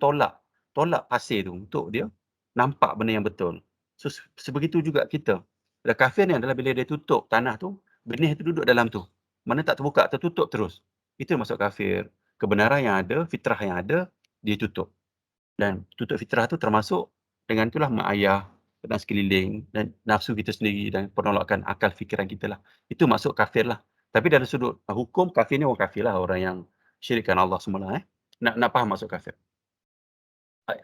tolak pasir tu untuk dia nampak benda yang betul. So sebegitu juga kita. Dan kafir ni adalah bila dia tutup tanah tu, benih tu duduk dalam tu. Mana tak terbuka, tertutup terus. Itu maksud kafir. Kebenaran yang ada, fitrah yang ada, dia tutup. Dan tutup fitrah tu termasuk dengan itulah mak ayah dan sekeliling dan nafsu kita sendiri dan penolakan akal fikiran kita lah. Itu maksud kafir lah. Tapi dari sudut hukum, kafir ni orang kafir lah, orang yang syirikkan Allah semula. Nak faham maksud kafir.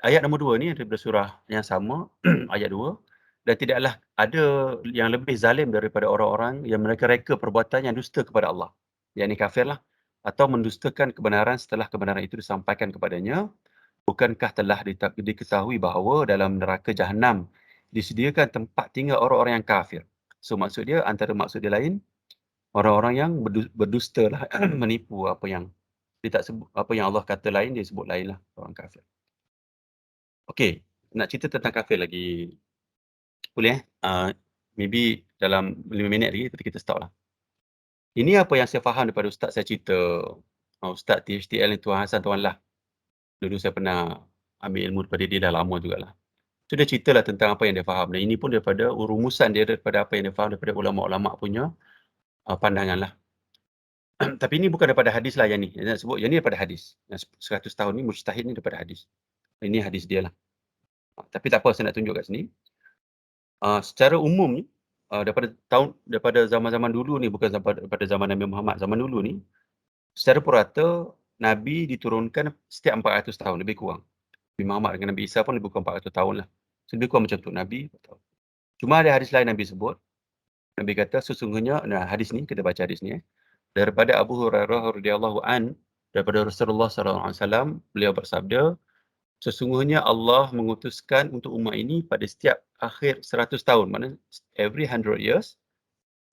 Ayat nombor 2 ni daripada surah yang sama, ayat 2. Dan tidaklah ada yang lebih zalim daripada orang-orang yang mereka reka perbuatan yang dusta kepada Allah. Yang ni kafir lah. Atau mendustakan kebenaran setelah kebenaran itu disampaikan kepadanya. Bukankah telah diketahui bahawa dalam neraka Jahanam disediakan tempat tinggal orang-orang yang kafir. So maksud dia, antara maksud dia lain, orang-orang yang berdusta lah, menipu apa yang dia tak sebut, apa yang Allah kata lain, dia sebut lain lah, orang kafir. Okey, nak cerita tentang kafir lagi. Boleh maybe dalam 5 minit lagi kita stop lah. Ini apa yang saya faham daripada Ustaz saya cerita. Ustaz THTL ni Tuan Hassan Tuan Lah. Dulu saya pernah ambil ilmu daripada dia dah lama jugalah. So dia ceritalah tentang apa yang dia faham. Dan ini pun daripada rumusan dia, daripada apa yang dia faham daripada ulama-ulama punya pandangan lah. Tapi ini bukan daripada hadis lah yang ni. Yang nak sebut, yang ni daripada hadis. Yang 100 tahun ni, mujtahid ni daripada hadis. Ini hadis dia lah. Tapi tak apa, saya nak tunjuk kat sini. Secara umum ni, daripada zaman-zaman dulu ni, bukan daripada zaman Nabi Muhammad, zaman dulu ni, secara purata, Nabi diturunkan setiap 400 tahun, lebih kurang. Nabi Muhammad dengan Nabi Isa pun lebih kurang 400 tahun lah. So, lebih kurang macam tu, Nabi. Cuma ada hadis lain Nabi sebut. Nabi kata sesungguhnya, hadis ni, kita baca hadis ni. Daripada Abu Hurairah radhiyallahu an, daripada Rasulullah SAW, beliau bersabda, sesungguhnya Allah mengutuskan untuk umat ini pada setiap akhir 100 tahun. Maksudnya, every 100 years,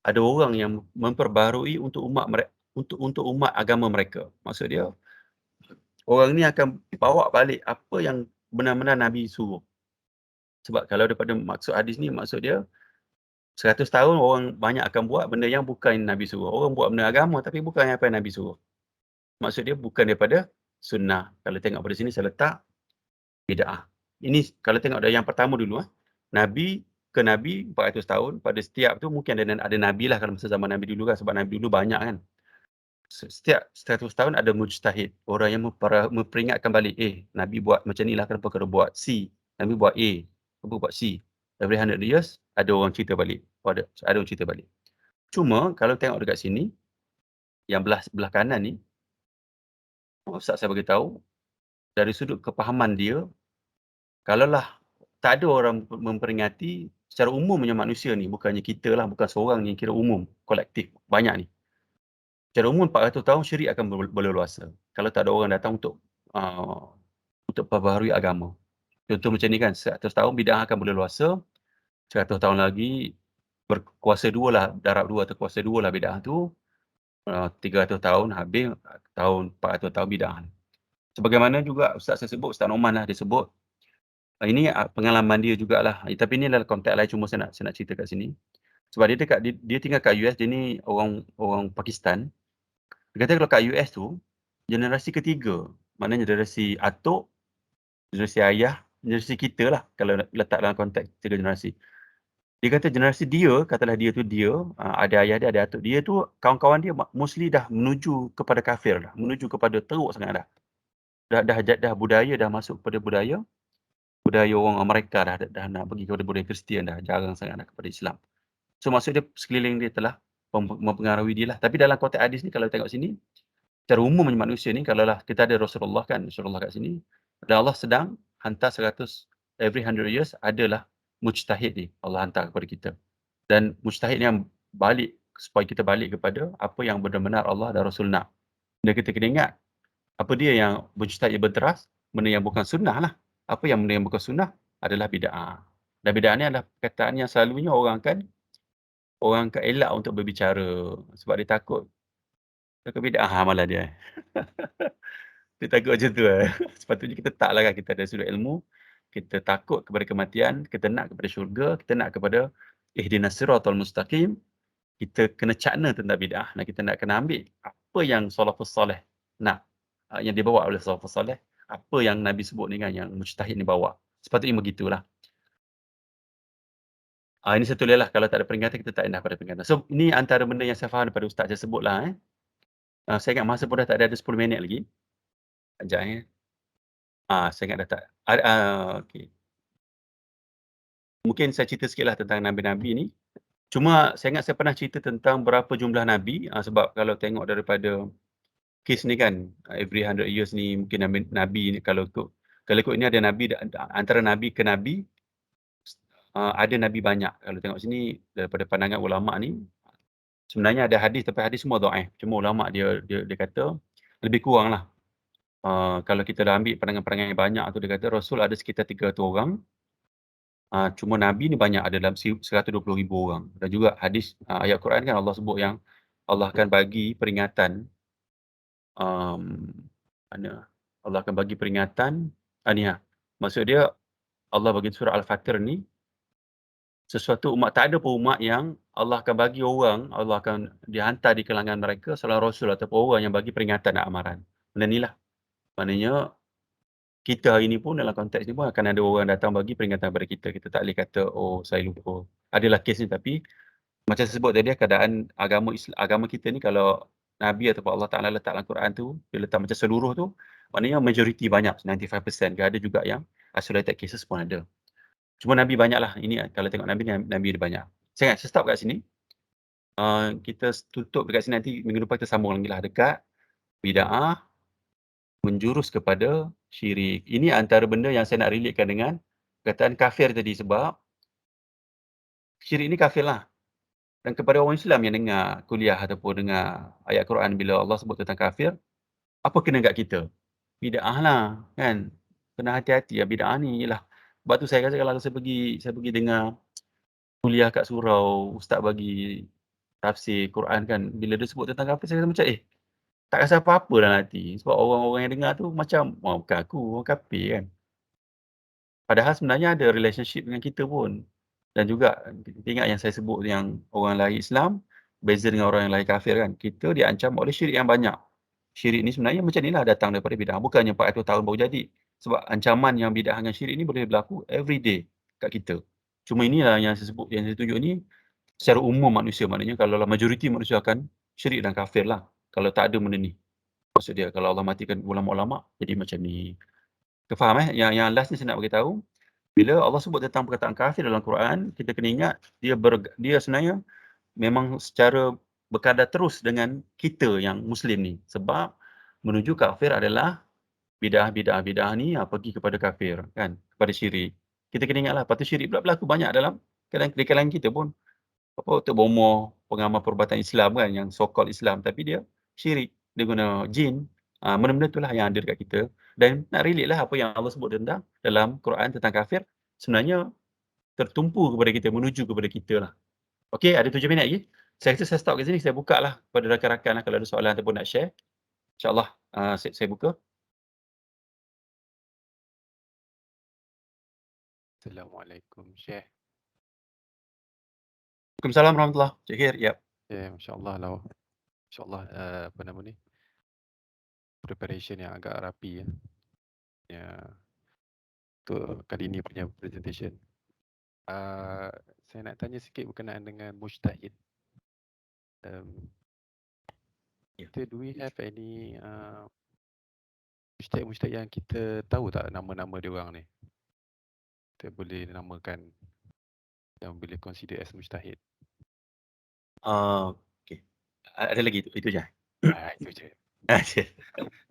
ada orang yang memperbarui untuk umat agama mereka. Maksud dia, orang ni akan bawa balik apa yang benar-benar Nabi suruh. Sebab kalau daripada maksud hadis ni, maksud dia, 100 tahun orang banyak akan buat benda yang bukan Nabi suruh. Orang buat benda agama tapi bukan apa yang Nabi suruh. Maksud dia bukan daripada sunnah. Kalau tengok pada sini saya letak bid'ah. Ini kalau tengok dari yang pertama dulu Nabi ke Nabi 400 tahun, pada setiap tu mungkin ada Nabi lah kalau masa zaman Nabi dulu kan, sebab Nabi dulu banyak kan. Setiap 100 tahun ada mujtahid, orang yang memperingatkan balik, Nabi buat macam ni lah, kenapa kena buat C? Nabi buat A, kenapa buat C? Every 100 years, ada orang cerita balik. Ada orang cerita balik. Cuma, kalau tengok dekat sini, yang belah kanan ni, Ustaz saya beritahu, dari sudut kepahaman dia, kalaulah tak ada orang memperingati, secara umumnya manusia ni, bukannya kita lah, bukan seorang ni, kira umum, kolektif, banyak ni. Secara umum 400 tahun syirik akan berleluasa. Kalau tak ada orang datang untuk perbaharui agama. Contoh macam ni kan, 100 tahun bid'ah akan berleluasa, 100 tahun lagi berkuasa dua lah, darab dua atau kuasa dua lah bid'ah tu, 300 tahun habis, tahun 400 tahun bid'ah. Sebagaimana juga Ustaz saya sebut, Ustaz Noman lah dia sebut, ini pengalaman dia jugalah, tapi ini adalah konteks lain, cuma saya nak cerita kat sini. Sebab dia tinggal kat US, dia ni orang Pakistan. Dia kata kalau kat US tu, generasi ketiga, maknanya generasi atuk, generasi ayah, generasi kita lah, kalau letak dalam konteks 3 generasi. Dia kata generasi dia, katalah dia tu ada ayah dia, ada atuk dia tu, kawan-kawan dia mostly dah menuju kepada kafir dah, menuju kepada teruk sangat dah. Dah budaya dah masuk kepada budaya orang Amerika dah nak pergi kepada budaya Kristian dah, jarang sangat dah kepada Islam. So maksud dia sekeliling dia telah mempengaruhi dia lah. Tapi dalam konteks hadis ni kalau tengok sini, secara umumnya manusia ni, kalaulah kita ada Rasulullah kan, Rasulullah kat sini, dan Allah sedang hantar 100, every 100 years adalah mujtahid ni, Allah hantar kepada kita. Dan mujtahid ni yang balik, supaya kita balik kepada apa yang benar-benar Allah dan Rasul nak. Dan kita kena ingat, apa dia yang mujtahid berteras, benda yang bukan sunnah lah. Apa yang benda yang bukan sunnah adalah bid'ah. Dan bid'ah ni adalah perkataan yang selalunya orang akan elak untuk berbicara sebab dia takut bid'ah malah dia. Dia takut macam tu . Sepatutnya kita taklah kan, kita ada sudut ilmu, kita takut kepada kematian, kita nak kepada syurga, kita nak kepada ihdinas siratal mustaqim, kita kena cakna tentang bid'ah dan kita nak kena ambil apa yang salafus soleh nak, yang dibawa oleh salafus soleh, apa yang Nabi sebut ni kan, yang mujtahid ni bawa. Sepatutnya begitulah. Ini satu lah, kalau tak ada peringatan, kita tak indah pada peringatan. So, ini antara benda yang saya faham daripada Ustaz saya sebutlah. Saya ingat masa pun dah tak ada 10 minit lagi. Sekejap saya ingat dah tak. Okay. Mungkin saya cerita sikit lah tentang Nabi-Nabi ni. Cuma saya ingat saya pernah cerita tentang berapa jumlah Nabi. Sebab kalau tengok daripada kes ni kan, every 100 years ni mungkin Nabi ni, kalau ikut ini ada Nabi, antara Nabi ke Nabi, ada Nabi banyak. Kalau tengok sini, daripada pandangan ulama' ni, sebenarnya ada hadis, tapi hadis semua dhaif. Cuma ulama' dia kata, lebih kurang lah. Kalau kita dah ambil pandangan-pandangan yang banyak tu, dia kata Rasul ada sekitar 300 orang. Cuma Nabi ni banyak, ada dalam 120,000 orang. Dan juga hadis, ayat Quran kan Allah sebut yang Allah akan bagi peringatan, Allah akan bagi peringatan, maksud dia Allah bagi surah Al-Fatir ni, sesuatu umat, tak ada pun umat yang Allah akan bagi orang, Allah akan dihantar di kalangan mereka seorang Rasul ataupun orang yang bagi peringatan dan amaran. Benda ni lah. Maknanya, kita hari ni pun dalam konteks ni pun akan ada orang datang bagi peringatan kepada kita. Kita tak boleh kata, oh saya lupa. Adalah kes ni, tapi macam saya sebut tadi, keadaan agama kita ni, kalau Nabi ataupun Allah Ta'ala letak dalam Quran tu, dia letak macam seluruh tu, maknanya majoriti banyak, 95%. Ada juga yang isolated cases pun ada. Cuma Nabi banyak lah. Ini kalau tengok Nabi dia banyak. Saya stop kat sini. Kita tutup dekat sini, nanti minggu depan kita sambung lagi lah dekat bid'ah menjurus kepada syirik. Ini antara benda yang saya nak relatekan dengan perkataan kafir tadi, sebab syirik ni kafir lah. Dan kepada orang Islam yang dengar kuliah ataupun dengar ayat Quran bila Allah sebut tentang kafir, apa kena kat kita? Bid'ah lah kan. Kena hati-hati lah bid'ah ni lah. Sebab tu saya kata kalau saya pergi dengar kuliah kat surau, ustaz bagi tafsir Quran kan, bila dia sebut tentang kafir, saya rasa macam tak rasa apa-apa dalam hati. Sebab orang-orang yang dengar tu macam, bukan aku, orang kafir kan. Padahal sebenarnya ada relationship dengan kita pun. Dan juga ingat yang saya sebut yang orang lahir Islam beza dengan orang yang lahir kafir kan. Kita diancam oleh syirik yang banyak. Syirik ni sebenarnya macam inilah datang daripada bidah. Bukannya 400 tahun baru jadi. Sebab ancaman yang bidah dengan syirik ni boleh berlaku every day kat kita. Cuma inilah yang saya sebut, yang saya tunjuk ni secara umum manusia. Maknanya kalau majoriti manusia akan syirik dan kafir lah. Kalau tak ada benda ni. Maksud dia kalau Allah matikan ulama-ulama jadi macam ni. Kau faham Yang last ni saya nak beritahu. Bila Allah sebut tentang perkataan kafir dalam Quran, kita kena ingat dia sebenarnya memang secara berkadar terus dengan kita yang Muslim ni. Sebab menuju kafir adalah bidah ni pergi kepada kafir kan, kepada syirik. Kita kena ingatlah, lepas tu syirik pula berlaku banyak dalam di kalangan kita pun. Tok Bomoh, pengamal perubatan Islam kan, yang so-called Islam, tapi dia syirik. Dia guna jin. Benda-benda itulah yang ada dekat kita. Dan nak relate lah apa yang Allah sebut tentang dalam Quran tentang kafir, sebenarnya tertumpu kepada kita, menuju kepada kita lah. Okey, ada 7 minit lagi. Saya rasa saya stop kat sini, saya buka lah kepada rakan-rakan lah kalau ada soalan ataupun nak share. InsyaAllah saya buka. Assalamualaikum Syekh. Waalaikumsalam warahmatullahi wabarakatuh. Cik Khair, yap. Masya-Allah lah. Masya-Allah apa nama ni? Preparation yang agak rapi ya. Ya. Untuk kali ini punya presentation. Saya nak tanya sikit berkenaan dengan mujtahid. Do we have any mujtahid yang kita tahu tak nama-nama dia orang ni? Kita boleh namakan yang boleh consider as mujtahid. Okey. Ada lagi itu je. Itu je.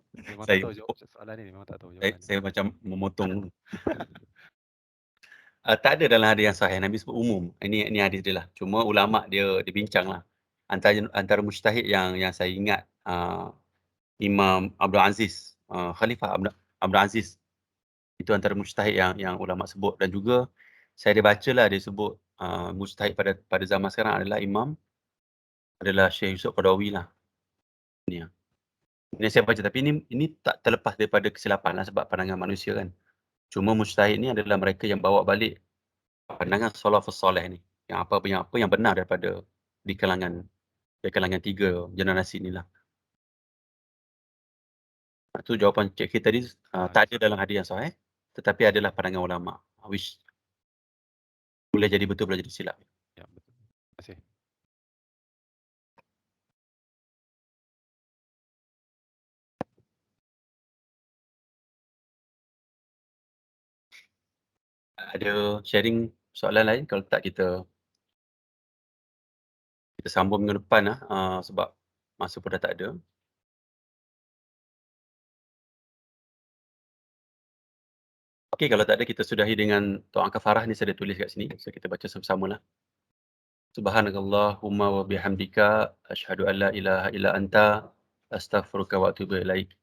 Memang Saya tak tahu jawab soalan ni, memang tak tahu jawapan. saya macam memotong. Tak ada dalam hadis yang sahih. Nabi sebut umum. Ini hadis dia lah. Cuma ulama dia bincang lah. Antara mujtahid yang saya ingat Imam Abdul Aziz, Khalifah Abdul Aziz. Itu antara mujtahid yang ulama sebut. Dan juga saya ada baca lah dia sebut mujtahid pada zaman sekarang adalah Syekh Yusuf Qaradawi lah. Ini saya baca, tapi ini tak terlepas daripada kesilapan lah sebab pandangan manusia kan. Cuma mujtahid ni adalah mereka yang bawa balik pandangan salafus soleh ni. Yang apa yang benar daripada di kalangan 3 generasi inilah. Itu jawapan Cik Khair tadi. Tak ada dalam hadis yang sahih, tetapi adalah pandangan ulama. Which boleh jadi betul, boleh jadi silap. Ya, betul. Terima kasih. Ada sharing soalan lain? Kalau tak kita sambung minggu depan lah, sebab masa pun dah tak ada. Okey, kalau tak ada kita sudahi dengan doa kafarah ni saya dah tulis kat sini. So kita baca sama-sama lah. Subhanakallahumma wa bihamdika asyhadu an la ilaha illa anta astaghfiruka wa atubu ilaik.